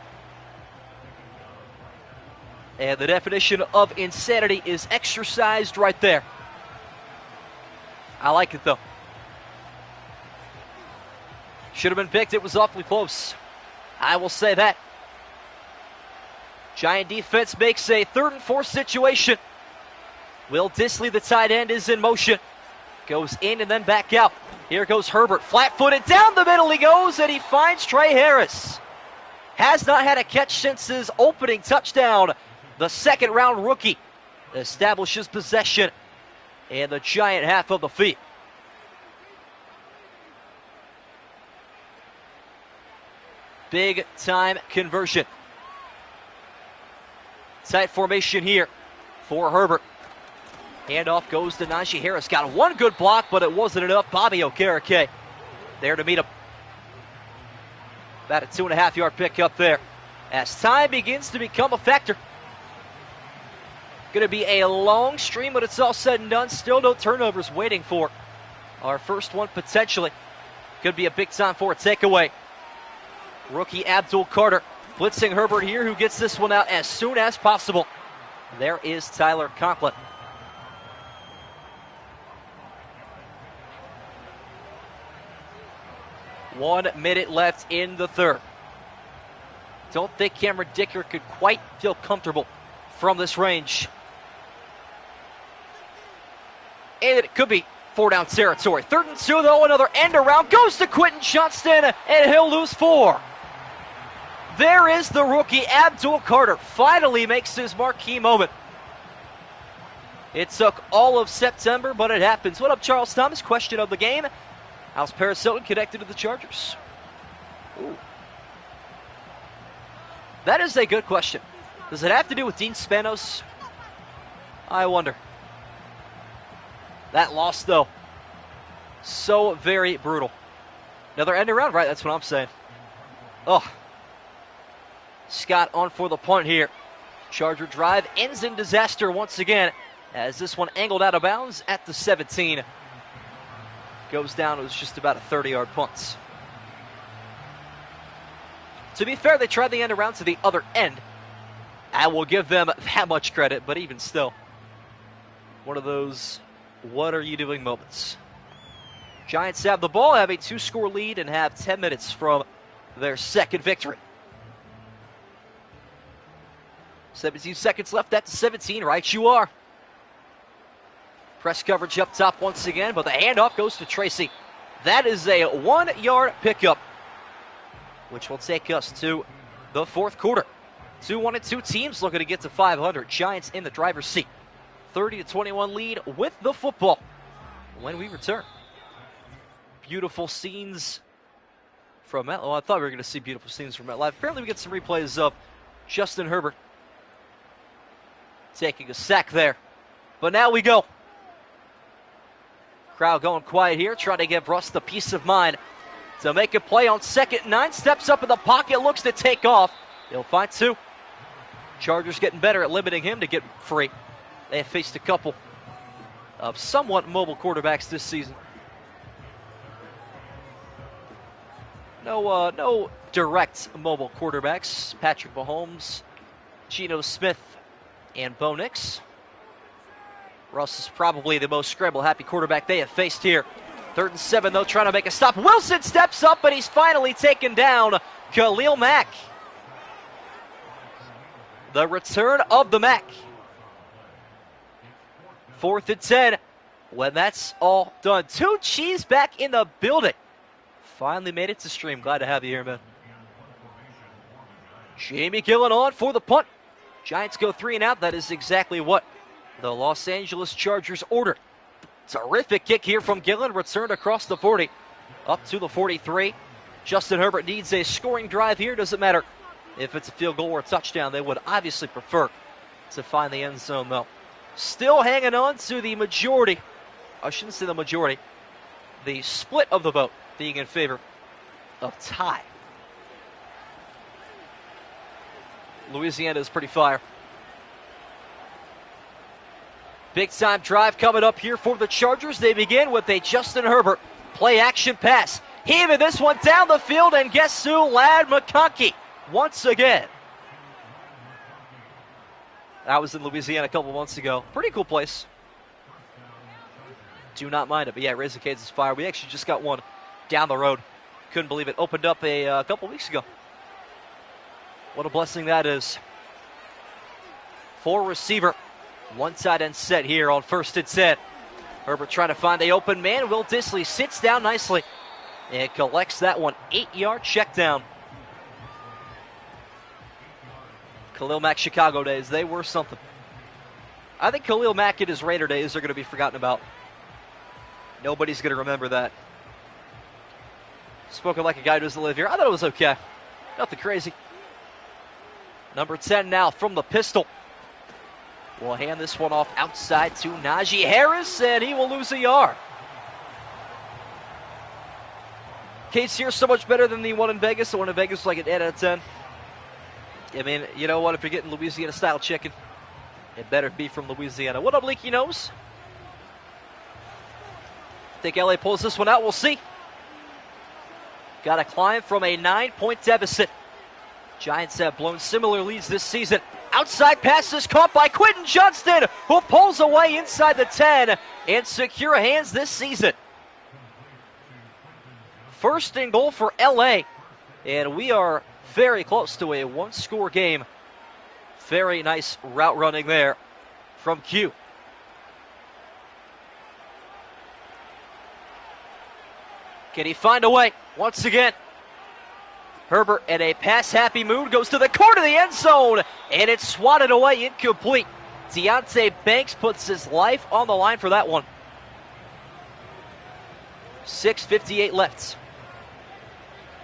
S1: And the definition of insanity is exercised right there. I like it, though. Should have been picked. It was awfully close. I will say that. Giant defense makes a 3rd and 4 situation. Will Dissly, the tight end, is in motion. Goes in and then back out. Here goes Herbert. Flat-footed. Down the middle he goes, and he finds Trey Harris. Has not had a catch since his opening touchdown. The 2nd-round rookie establishes possession in the Giant half of the field. Big-time conversion. Tight formation here for Herbert. Handoff goes to Najee Harris. Got one good block, but it wasn't enough. Bobby Okereke there to meet him. About a 2.5-yard pickup there. As time begins to become a factor. Going to be a long stream when it's all said and done. Still no turnovers waiting for our first one potentially. Could be a big time for a takeaway. Rookie Abdul Carter blitzing Herbert here, who gets this one out as soon as possible. There is Tyler Conklin. One minute left in the 3rd. Don't think Cameron Dicker could quite feel comfortable from this range. And it could be 4-down territory. 3rd and 2, though. Another end around. Goes to Quentin Johnston, and he'll lose 4. There is the rookie, Abdul Carter. Finally makes his marquee moment. It took all of September, but it happens. What up, Charles Thomas? Question of the game. How's Paris Hilton connected to the Chargers? Ooh. That is a good question. Does it have to do with Dean Spanos? I wonder. That loss, though, so very brutal. Another end around, right? That's what I'm saying. Oh. Scott on for the punt here. Charger drive ends in disaster once again, as this one angled out of bounds at the 17. Goes down. It was just about a 30-yard punt. To be fair, they tried the end around to the other end. I will give them that much credit, but even still, one of those what are you doing moments. Giants have the ball, have a 2-score lead, and have 10 minutes from their second victory. 17 seconds left at the 17. Right you are. Press coverage up top once again, but the handoff goes to Tracy. That is a 1-yard pickup, which will take us to the fourth quarter. 2-1-2 teams looking to get to 500. Giants in the driver's seat. 30-21 lead with the football when we return. Beautiful scenes from MetLife. Well, I thought we were going to see beautiful scenes from MetLife. Apparently we get some replays of Justin Herbert taking a sack there. But now we go. Crowd going quiet here, trying to give Russ the peace of mind to make a play on 2nd and 9. Steps up in the pocket, looks to take off. He'll find 2. Chargers getting better at limiting him to get free. They have faced a couple of somewhat mobile quarterbacks this season. No direct mobile quarterbacks. Patrick Mahomes, Geno Smith, and Bo Nix. Russ is probably the most scramble-happy quarterback they have faced here. 3rd and 7, though, trying to make a stop. Wilson steps up, but he's finally taken down. Khalil Mack. The return of the Mack. 4th and 10. When that's all done. 2 Cheese back in the building. Finally made it to stream. Glad to have you here, man. Jamie Gillen on for the punt. Giants go 3 and out. That is exactly what the Los Angeles Chargers ordered. Terrific kick here from Gillen. Returned across the 40. Up to the 43. Justin Herbert needs a scoring drive here. Doesn't matter if it's a field goal or a touchdown. They would obviously prefer to find the end zone, though. Still hanging on to the majority. I shouldn't say the majority. The split of the vote being in favor of tie. Louisiana is pretty fire. Big time drive coming up here for the Chargers. They begin with a Justin Herbert play action pass. Heaving this one down the field, and guess who? Ladd McConkey once again. I was in Louisiana a couple months ago. Pretty cool place. Do not mind it. But yeah, Raising Cane's is fire. We actually just got one down the road. Couldn't believe it. Opened up a couple weeks ago. What a blessing that is. 4 receiver. 1 tight end set here on 1st and 10. Herbert trying to find a open man. Will Dissly sits down nicely and collects that one. 8-yard check down. Khalil Mack Chicago days, they were something. I think Khalil Mack in his Raider days are going to be forgotten about. Nobody's going to remember that. Spoken like a guy who doesn't live here. I thought it was okay. Nothing crazy. Number 10 now from the pistol. We'll hand this one off outside to Najee Harris, and he will lose a yard. Case here so much better than the one in Vegas. The one in Vegas was like an 8 out of 10. I mean, you know what? If you're getting Louisiana-style chicken, it better be from Louisiana. What up, Leaky Nose? Think LA pulls this one out? We'll see. Got to climb from a 9-point deficit. Giants have blown similar leads this season. Outside pass is caught by Quentin Johnston, who pulls away inside the 10 and secure hands this season. 1st and goal for LA, and we are very close to a 1-score game. Very nice route running there from Q. Can he find a way? Once again, Herbert in a pass-happy mood goes to the corner of the end zone, and it's swatted away, incomplete. Deonte Banks puts his life on the line for that one. 6:58 left.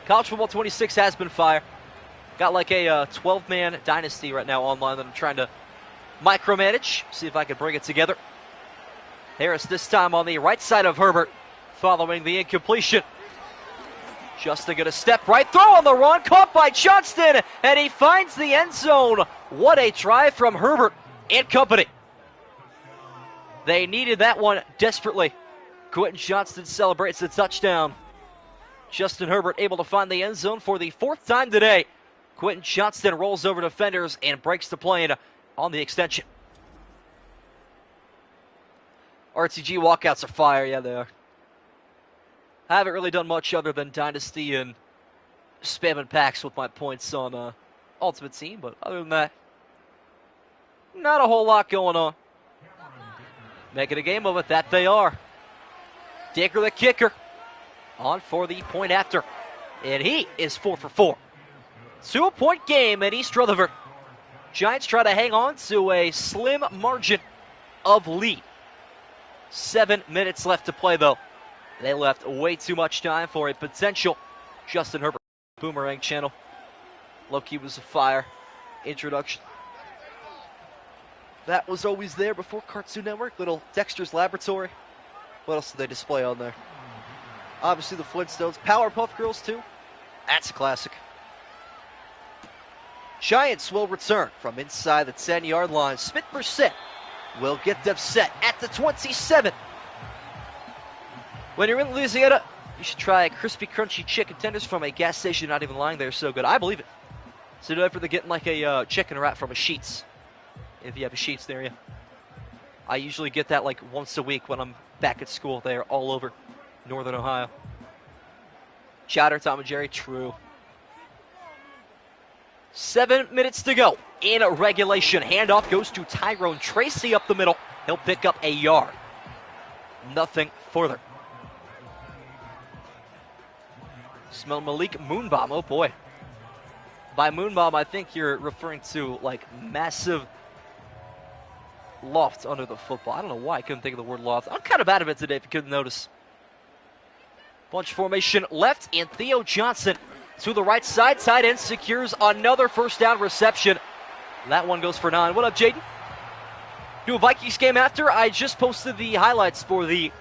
S1: College Football 26 has been fire. Got like a 12-man dynasty right now online that I'm trying to micromanage. See if I can bring it together. Harris this time on the right side of Herbert, following the incompletion. Justin going to step right, throw on the run, caught by Johnston, and he finds the end zone. What a try from Herbert and company. They needed that one desperately. Quentin Johnston celebrates the touchdown. Justin Herbert able to find the end zone for the 4th time today. Quentin Johnston rolls over defenders and breaks the plane on the extension. RTG walkouts are fire. Yeah, they are. I haven't really done much other than Dynasty and spamming packs with my points on Ultimate Team, but other than that, not a whole lot going on. Making a game of it, that they are. Digger the kicker, on for the point after, and he is 4 for 4. 2-point game at East Rutherford. Giants try to hang on to a slim margin of lead. 7 minutes left to play, though. They left way too much time for a potential Justin Herbert Boomerang channel. Loki was a fire introduction. That was always there before Cartoon Network. Little Dexter's Laboratory. What else did they display on there? Obviously the Flintstones. Powerpuff Girls, too. That's a classic. Giants will return from inside the 10-yard line. Smith-Brissett will get them set at the 27. When you're in Louisiana, you should try crispy, crunchy chicken tenders from a gas station not even lying there. So good. I believe it. So do for the getting like a chicken wrap from a Sheetz, if you have a Sheetz near you. I usually get that like once a week when I'm back at school. They are all over Northern Ohio. Chowder, Tom and Jerry, true. 7 minutes to go in regulation. Handoff goes to Tyrone Tracy up the middle. He'll pick up a yard. Nothing further. Smell Malik Moonbomb. Oh boy. By Moonbomb, I think you're referring to like massive loft under the football. I don't know why I couldn't think of the word loft. I'm kind of out of it today if you couldn't notice. Bunch formation left, and Theo Johnson to the right side. Tight end secures another first down reception. That one goes for 9. What up, Jaden? Do a Vikings game after. I just posted the highlights for the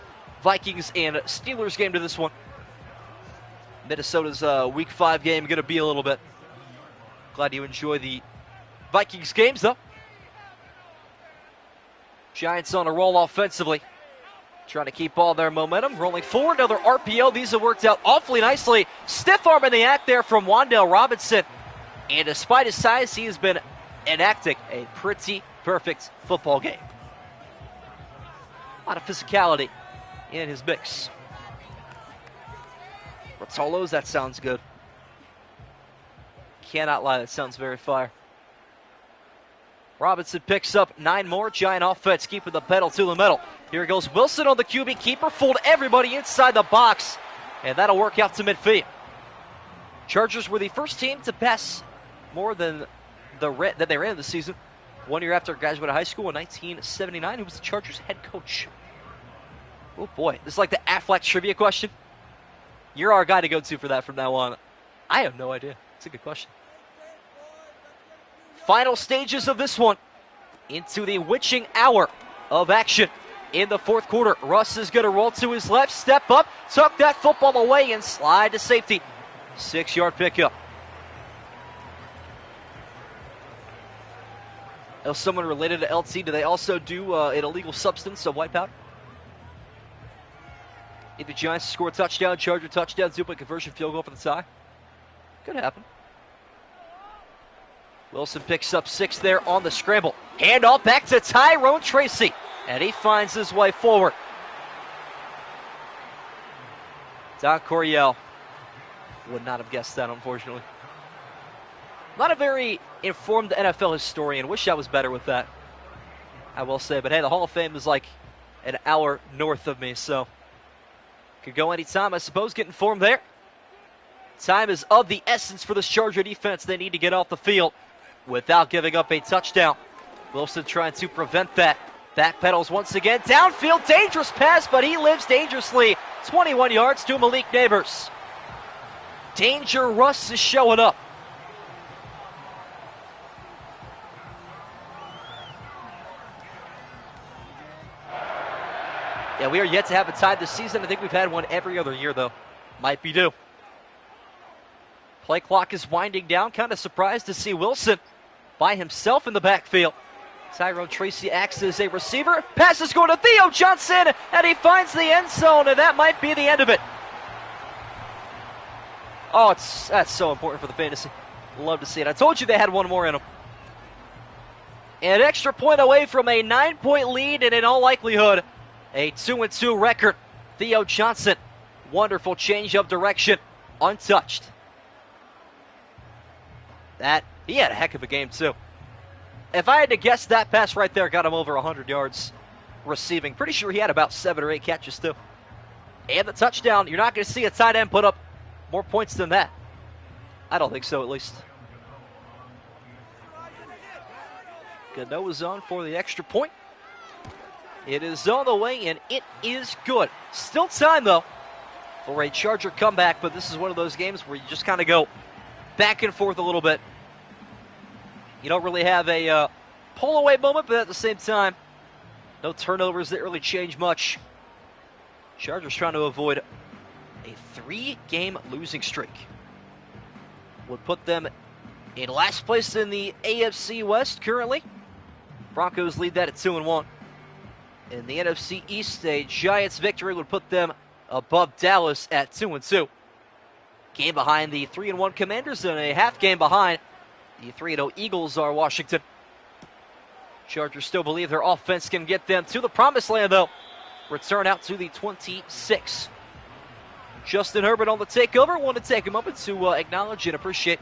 S1: Vikings and Steelers game to this one. Minnesota's Week 5 game going to be a little bit. Glad you enjoy the Vikings games, though. Giants on a roll offensively. Trying to keep all their momentum. Rolling forward, another RPO. These have worked out awfully nicely. Stiff arm in the act there from Wan'Dale Robinson. And despite his size, he has been enacting a pretty perfect football game. A lot of physicality in his mix. Rotolo's, that sounds good. Cannot lie, that sounds very fire. Robinson picks up 9 more. Giant offense keeping the pedal to the metal. Here goes Wilson on the QB keeper. Fooled everybody inside the box. And that'll work out to midfield. Chargers were the first team to pass more than they ran this season. 1 year after graduating high school in 1979, who was the Chargers head coach. Oh boy, this is like the Affleck trivia question. You're our guy to go to for that from now on. I have no idea. It's a good question. Final stages of this one into the witching hour of action in the fourth quarter. Russ is going to roll to his left, step up, tuck that football away, and slide to safety. 6-yard pickup. If someone related to LT, do they also do an illegal substance of white powder? If the Giants score a touchdown, Charger touchdown, 2-point conversion field goal for the tie. Could happen. Wilson picks up 6 there on the scramble. Handoff back to Tyrone Tracy. And he finds his way forward. Don Coryell would not have guessed that, unfortunately. Not a very informed NFL historian. Wish I was better with that, I will say. But hey, the Hall of Fame is like an hour north of me, so could go anytime, I suppose. Get informed there. Time is of the essence for this Charger defense. They need to get off the field without giving up a touchdown. Wilson trying to prevent that. Backpedals once again. Downfield, dangerous pass, but he lives dangerously. 21 yards to Malik Neighbors. Danger Russ is showing up. Yeah, we are yet to have a tie this season. I think we've had one every other year, though. Might be due. Play clock is winding down. Kind of surprised to see Wilson by himself in the backfield. Tyrone Tracy acts as a receiver. Pass is going to Theo Johnson, and he finds the end zone, and that might be the end of it. Oh, that's so important for the fantasy. Love to see it. I told you they had one more in them. An extra point away from a 9-point lead, and in all likelihood, a 2-2 record. Theo Johnson Wonderful change of direction. Untouched. He had a heck of a game, too. If I had to guess, that pass right there got him over 100 yards receiving. Pretty sure he had about 7 or 8 catches, too. And the touchdown. You're not going to see a tight end put up more points than that. I don't think so, at least. Ganoa's on for the extra point. It is on the way, and it is good. Still time, though, for a Charger comeback, but this is one of those games where you just kind of go back and forth a little bit. You don't really have a pull-away moment, but at the same time, no turnovers that really change much. Chargers trying to avoid a 3-game losing streak. Would put them in last place in the AFC West currently. Broncos lead that at 2-1. In the NFC East, a Giants victory would put them above Dallas at 2-2. Game behind the 3-1 Commanders and a half game behind the 3-0 Eagles are Washington. Chargers still believe their offense can get them to the promised land, though. Return out to the 26. Justin Herbert on the takeover. Want to take a moment to acknowledge and appreciate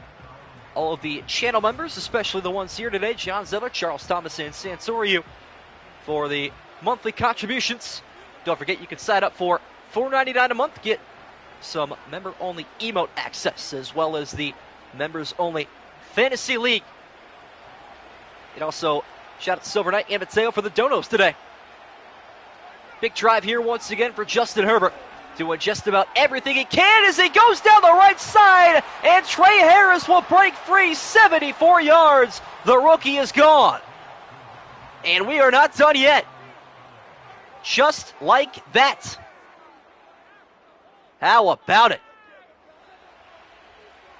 S1: all of the channel members, especially the ones here today, John Zeller, Charles Thomas, and Santoriu, for the monthly contributions. Don't forget you can sign up for $4.99 a month, get some member-only emote access, as well as the members-only Fantasy League. And also, shout out to Silver Knight and Mateo for the donos today. Big drive here once again for Justin Herbert, doing just about everything he can as he goes down the right side, and Trey Harris will break free, 74 yards. The rookie is gone. And we are not done yet. Just like that. How about it?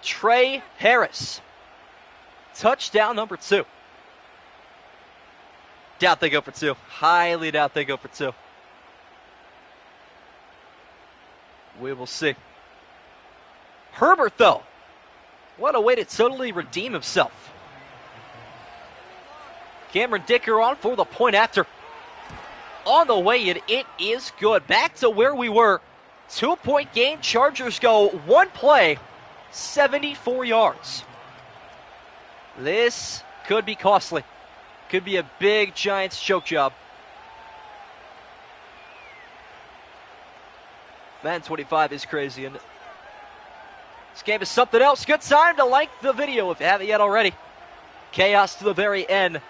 S1: Trey Harris. Touchdown number 2. Doubt they go for 2. Highly doubt they go for 2. We will see. Herbert, though. What a way to totally redeem himself. Cameron Dicker on for the point after. On the way, and it is good. Back to where we were. 2-point game. Chargers go one play, 74 yards. This could be costly. Could be a big Giants choke job. Madden 25 is crazy, and this game is something else. Good time to like the video if you haven't yet already. Chaos to the very end.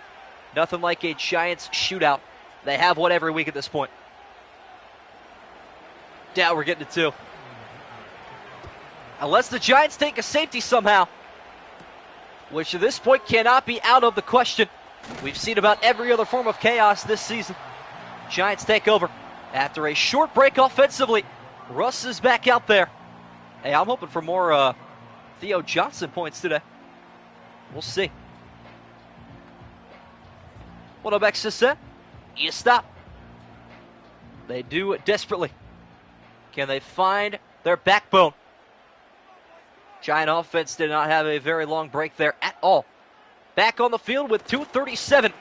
S1: Nothing like a Giants shootout. They have one every week at this point. Now we're getting to 2. Unless the Giants take a safety somehow, which at this point cannot be out of the question. We've seen about every other form of chaos this season. Giants take over after a short break offensively. Russ is back out there. Hey, I'm hoping for more Theo Johnson points today. We'll see. What up, XSN? You stop. They do it desperately. Can they find their backbone? Giant offense did not have a very long break there at all. Back on the field with 2:37.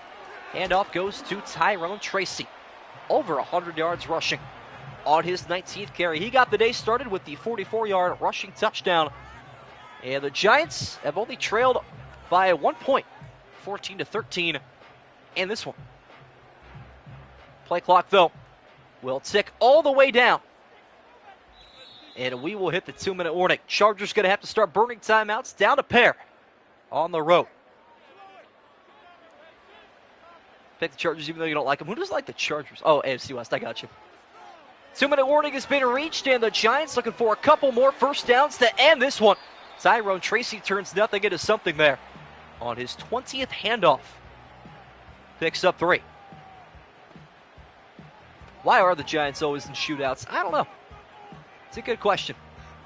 S1: Handoff goes to Tyrone Tracy. Over 100 yards rushing on his 19th carry. He got the day started with the 44-yard rushing touchdown. And the Giants have only trailed by 1 point, 14-13 in this one. Play clock, though, will tick all the way down. And we will hit the 2-minute warning. Chargers going to have to start burning timeouts, down a pair on the road. Pick the Chargers even though you don't like them. Who does like the Chargers? Oh, AFC West, I got you. 2-minute warning has been reached, and the Giants looking for a couple more first downs to end this one. Tyrone Tracy turns nothing into something there on his 20th handoff. Picks up 3. Why are the Giants always in shootouts? I don't know. It's a good question.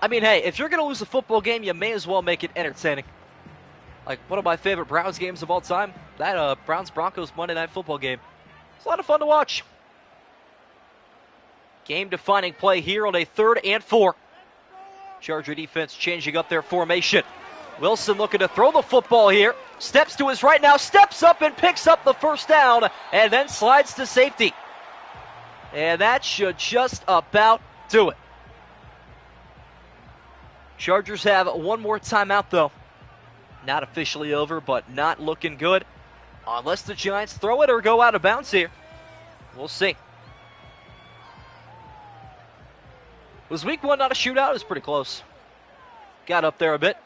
S1: I mean, hey, if you're going to lose a football game, you may as well make it entertaining. Like, one of my favorite Browns games of all time, that Browns-Broncos Monday Night Football game. It's a lot of fun to watch. Game-defining play here on a 3rd and 4. Charger defense changing up their formation. Wilson looking to throw the football here. Steps to his right now, steps up and picks up the first down, and then slides to safety. And that should just about do it. Chargers have one more timeout, though. Not officially over, but not looking good. Unless the Giants throw it or go out of bounds here. We'll see. Was week one not a shootout? It was pretty close. Got up there a bit.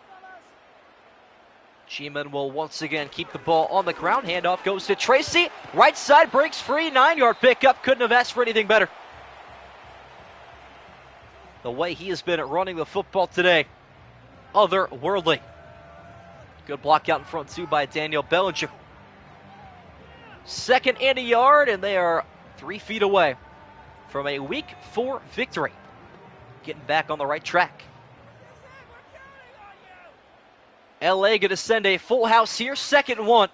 S1: G-Man will once again keep the ball on the ground. Handoff goes to Tracy. Right side breaks free. 9-yard pickup. Couldn't have asked for anything better. The way he has been running the football today, otherworldly. Good block out in front, too, by Daniel Bellinger. 2nd and a yard, and they are 3 feet away from a Week 4 victory. Getting back on the right track. LA going to send a full house here. 2nd and 1.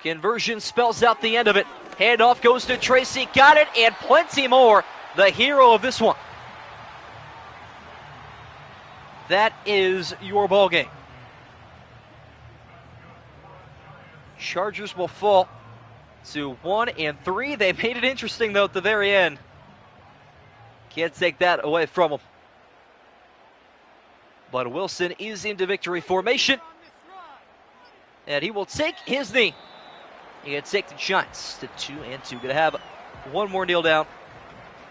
S1: Conversion spells out the end of it. Handoff goes to Tracy. Got it, and plenty more. The hero of this one. That is your ball game. Chargers will fall to 1 and 3. They made it interesting, though, at the very end. Can't take that away from them. But Wilson is into victory formation. And he will take his knee. He's going to take the Giants to 2 and 2. Going to have one more kneel down,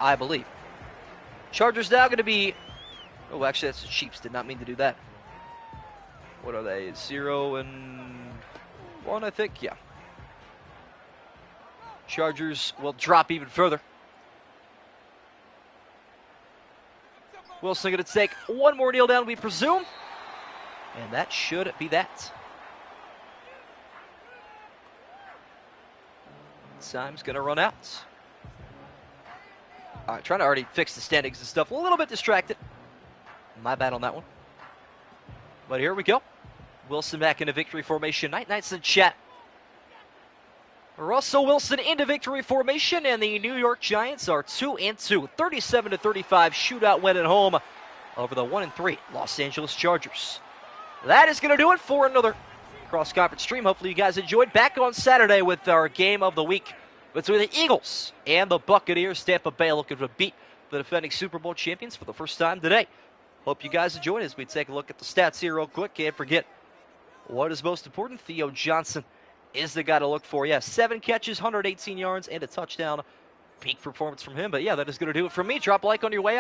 S1: I believe. Chargers now going to be... Oh, actually, that's the Chiefs. Did not mean to do that. What are they? 0 and 1, I think? Yeah. Chargers will drop even further. Wilson going to take one more kneel down, we presume. And that should be that. Time's going to run out. All right, trying to already fix the standings and stuff. A little bit distracted. My bad on that one. But here we go. Wilson back into victory formation. Night-night's in chat. Russell Wilson into victory formation, and the New York Giants are 2 and 2. 37-35 shootout win at home over the 1 and 3 Los Angeles Chargers. That is going to do it for another cross-conference stream. Hopefully you guys enjoyed. Back on Saturday with our game of the week between the Eagles and the Buccaneers. Tampa Bay looking to beat the defending Super Bowl champions for the first time today. Hope you guys enjoyed as we take a look at the stats here real quick. Can't forget what is most important. Theo Johnson is the guy to look for. Yeah, 7 catches, 118 yards, and a touchdown. Peak performance from him. But yeah, that is going to do it from me. Drop a like on your way out.